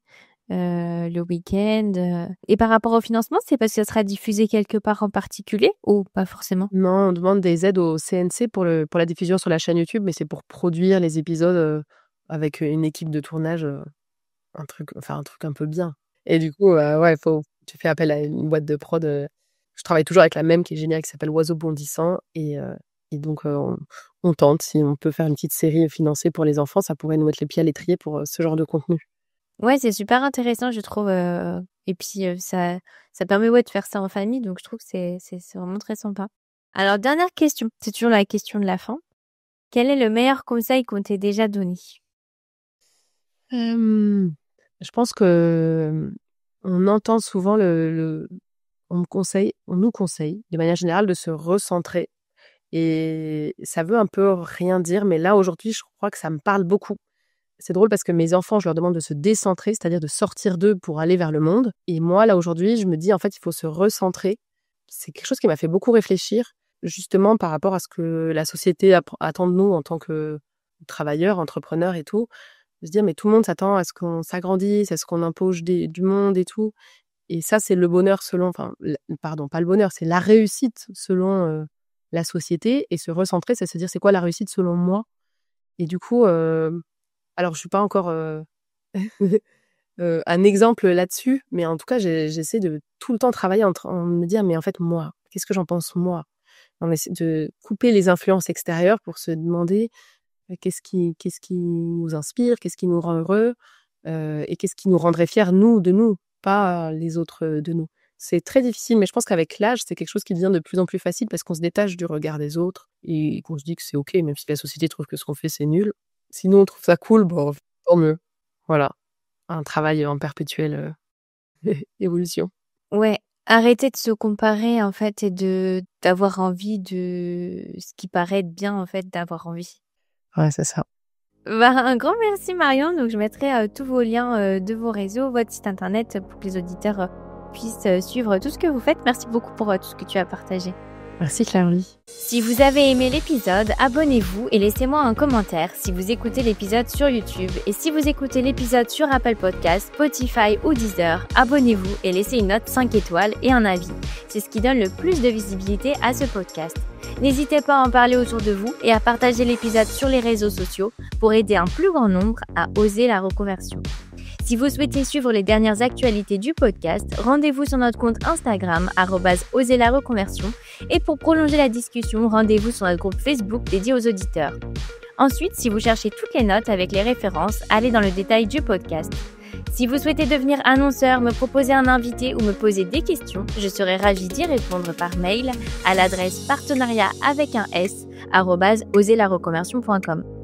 le week-end. Et par rapport au financement, c'est parce que ça sera diffusé quelque part en particulier ou pas forcément?
Non, on demande des aides au CNC pour la diffusion sur la chaîne YouTube, mais c'est pour produire les épisodes avec une équipe de tournage, un truc un peu bien. Et du coup, tu fais appel à une boîte de prod. Je travaille toujours avec la même qui est géniale, qui s'appelle Oiseau Bondissant. Et donc, on tente. Si on peut faire une petite série financée pour les enfants, ça pourrait nous mettre les pieds à l'étrier pour ce genre de contenu.
Ouais, c'est super intéressant, je trouve. Et puis, ça permet de faire ça en famille. Donc, je trouve que c'est vraiment très sympa. Alors, dernière question. C'est toujours la question de la fin. Quel est le meilleur conseil qu'on t'ait déjà donné?
Je pense que on entend souvent on nous conseille de manière générale de se recentrer. Et ça veut un peu rien dire, mais là, aujourd'hui, je crois que ça me parle beaucoup. C'est drôle parce que mes enfants, je leur demande de se décentrer, c'est-à-dire de sortir d'eux pour aller vers le monde. Et moi, là, aujourd'hui, je me dis, en fait, il faut se recentrer. C'est quelque chose qui m'a fait beaucoup réfléchir, justement, par rapport à ce que la société attend de nous en tant que travailleurs, entrepreneurs et tout. De se dire, mais tout le monde s'attend à ce qu'on s'agrandisse, à ce qu'on impose du monde et tout. Et ça, c'est le bonheur pardon, pas le bonheur, c'est la réussite selon la société. Et se recentrer, c'est se dire, c'est quoi la réussite selon moi? Et du coup, alors, je suis pas encore un exemple là-dessus, mais en tout cas, j'essaie de tout le temps travailler en me dire, mais en fait, moi, qu'est-ce que j'en pense moi? On essaie de couper les influences extérieures pour se demander qu'est-ce qui nous inspire, qu'est-ce qui nous rend heureux, et qu'est-ce qui nous rendrait fiers, nous, de nous, pas les autres de nous. C'est très difficile, mais je pense qu'avec l'âge, c'est quelque chose qui devient de plus en plus facile parce qu'on se détache du regard des autres et qu'on se dit que c'est OK, même si la société trouve que ce qu'on fait, c'est nul. Si nous, on trouve ça cool, bon, tant mieux. Voilà, un travail en perpétuelle évolution.
Ouais, arrêter de se comparer en fait et d'avoir envie de ce qui paraît être bien en fait d'avoir envie.
Ouais, c'est ça.
Un grand merci Marion. Donc je mettrai tous vos liens de vos réseaux, votre site internet pour que les auditeurs puissent suivre tout ce que vous faites. Merci beaucoup pour tout ce que tu as partagé.
Merci Claire-Louis.
Si vous avez aimé l'épisode, abonnez-vous et laissez-moi un commentaire si vous écoutez l'épisode sur YouTube. Et si vous écoutez l'épisode sur Apple Podcasts, Spotify ou Deezer, abonnez-vous et laissez une note 5 étoiles et un avis. C'est ce qui donne le plus de visibilité à ce podcast. N'hésitez pas à en parler autour de vous et à partager l'épisode sur les réseaux sociaux pour aider un plus grand nombre à oser la reconversion. Si vous souhaitez suivre les dernières actualités du podcast, rendez-vous sur notre compte Instagram @oserlareconversion et pour prolonger la discussion, rendez-vous sur notre groupe Facebook dédié aux auditeurs. Ensuite, si vous cherchez toutes les notes avec les références, allez dans le détail du podcast. Si vous souhaitez devenir annonceur, me proposer un invité ou me poser des questions, je serai ravie d'y répondre par mail à l'adresse partenariat@oserlareconversion.com.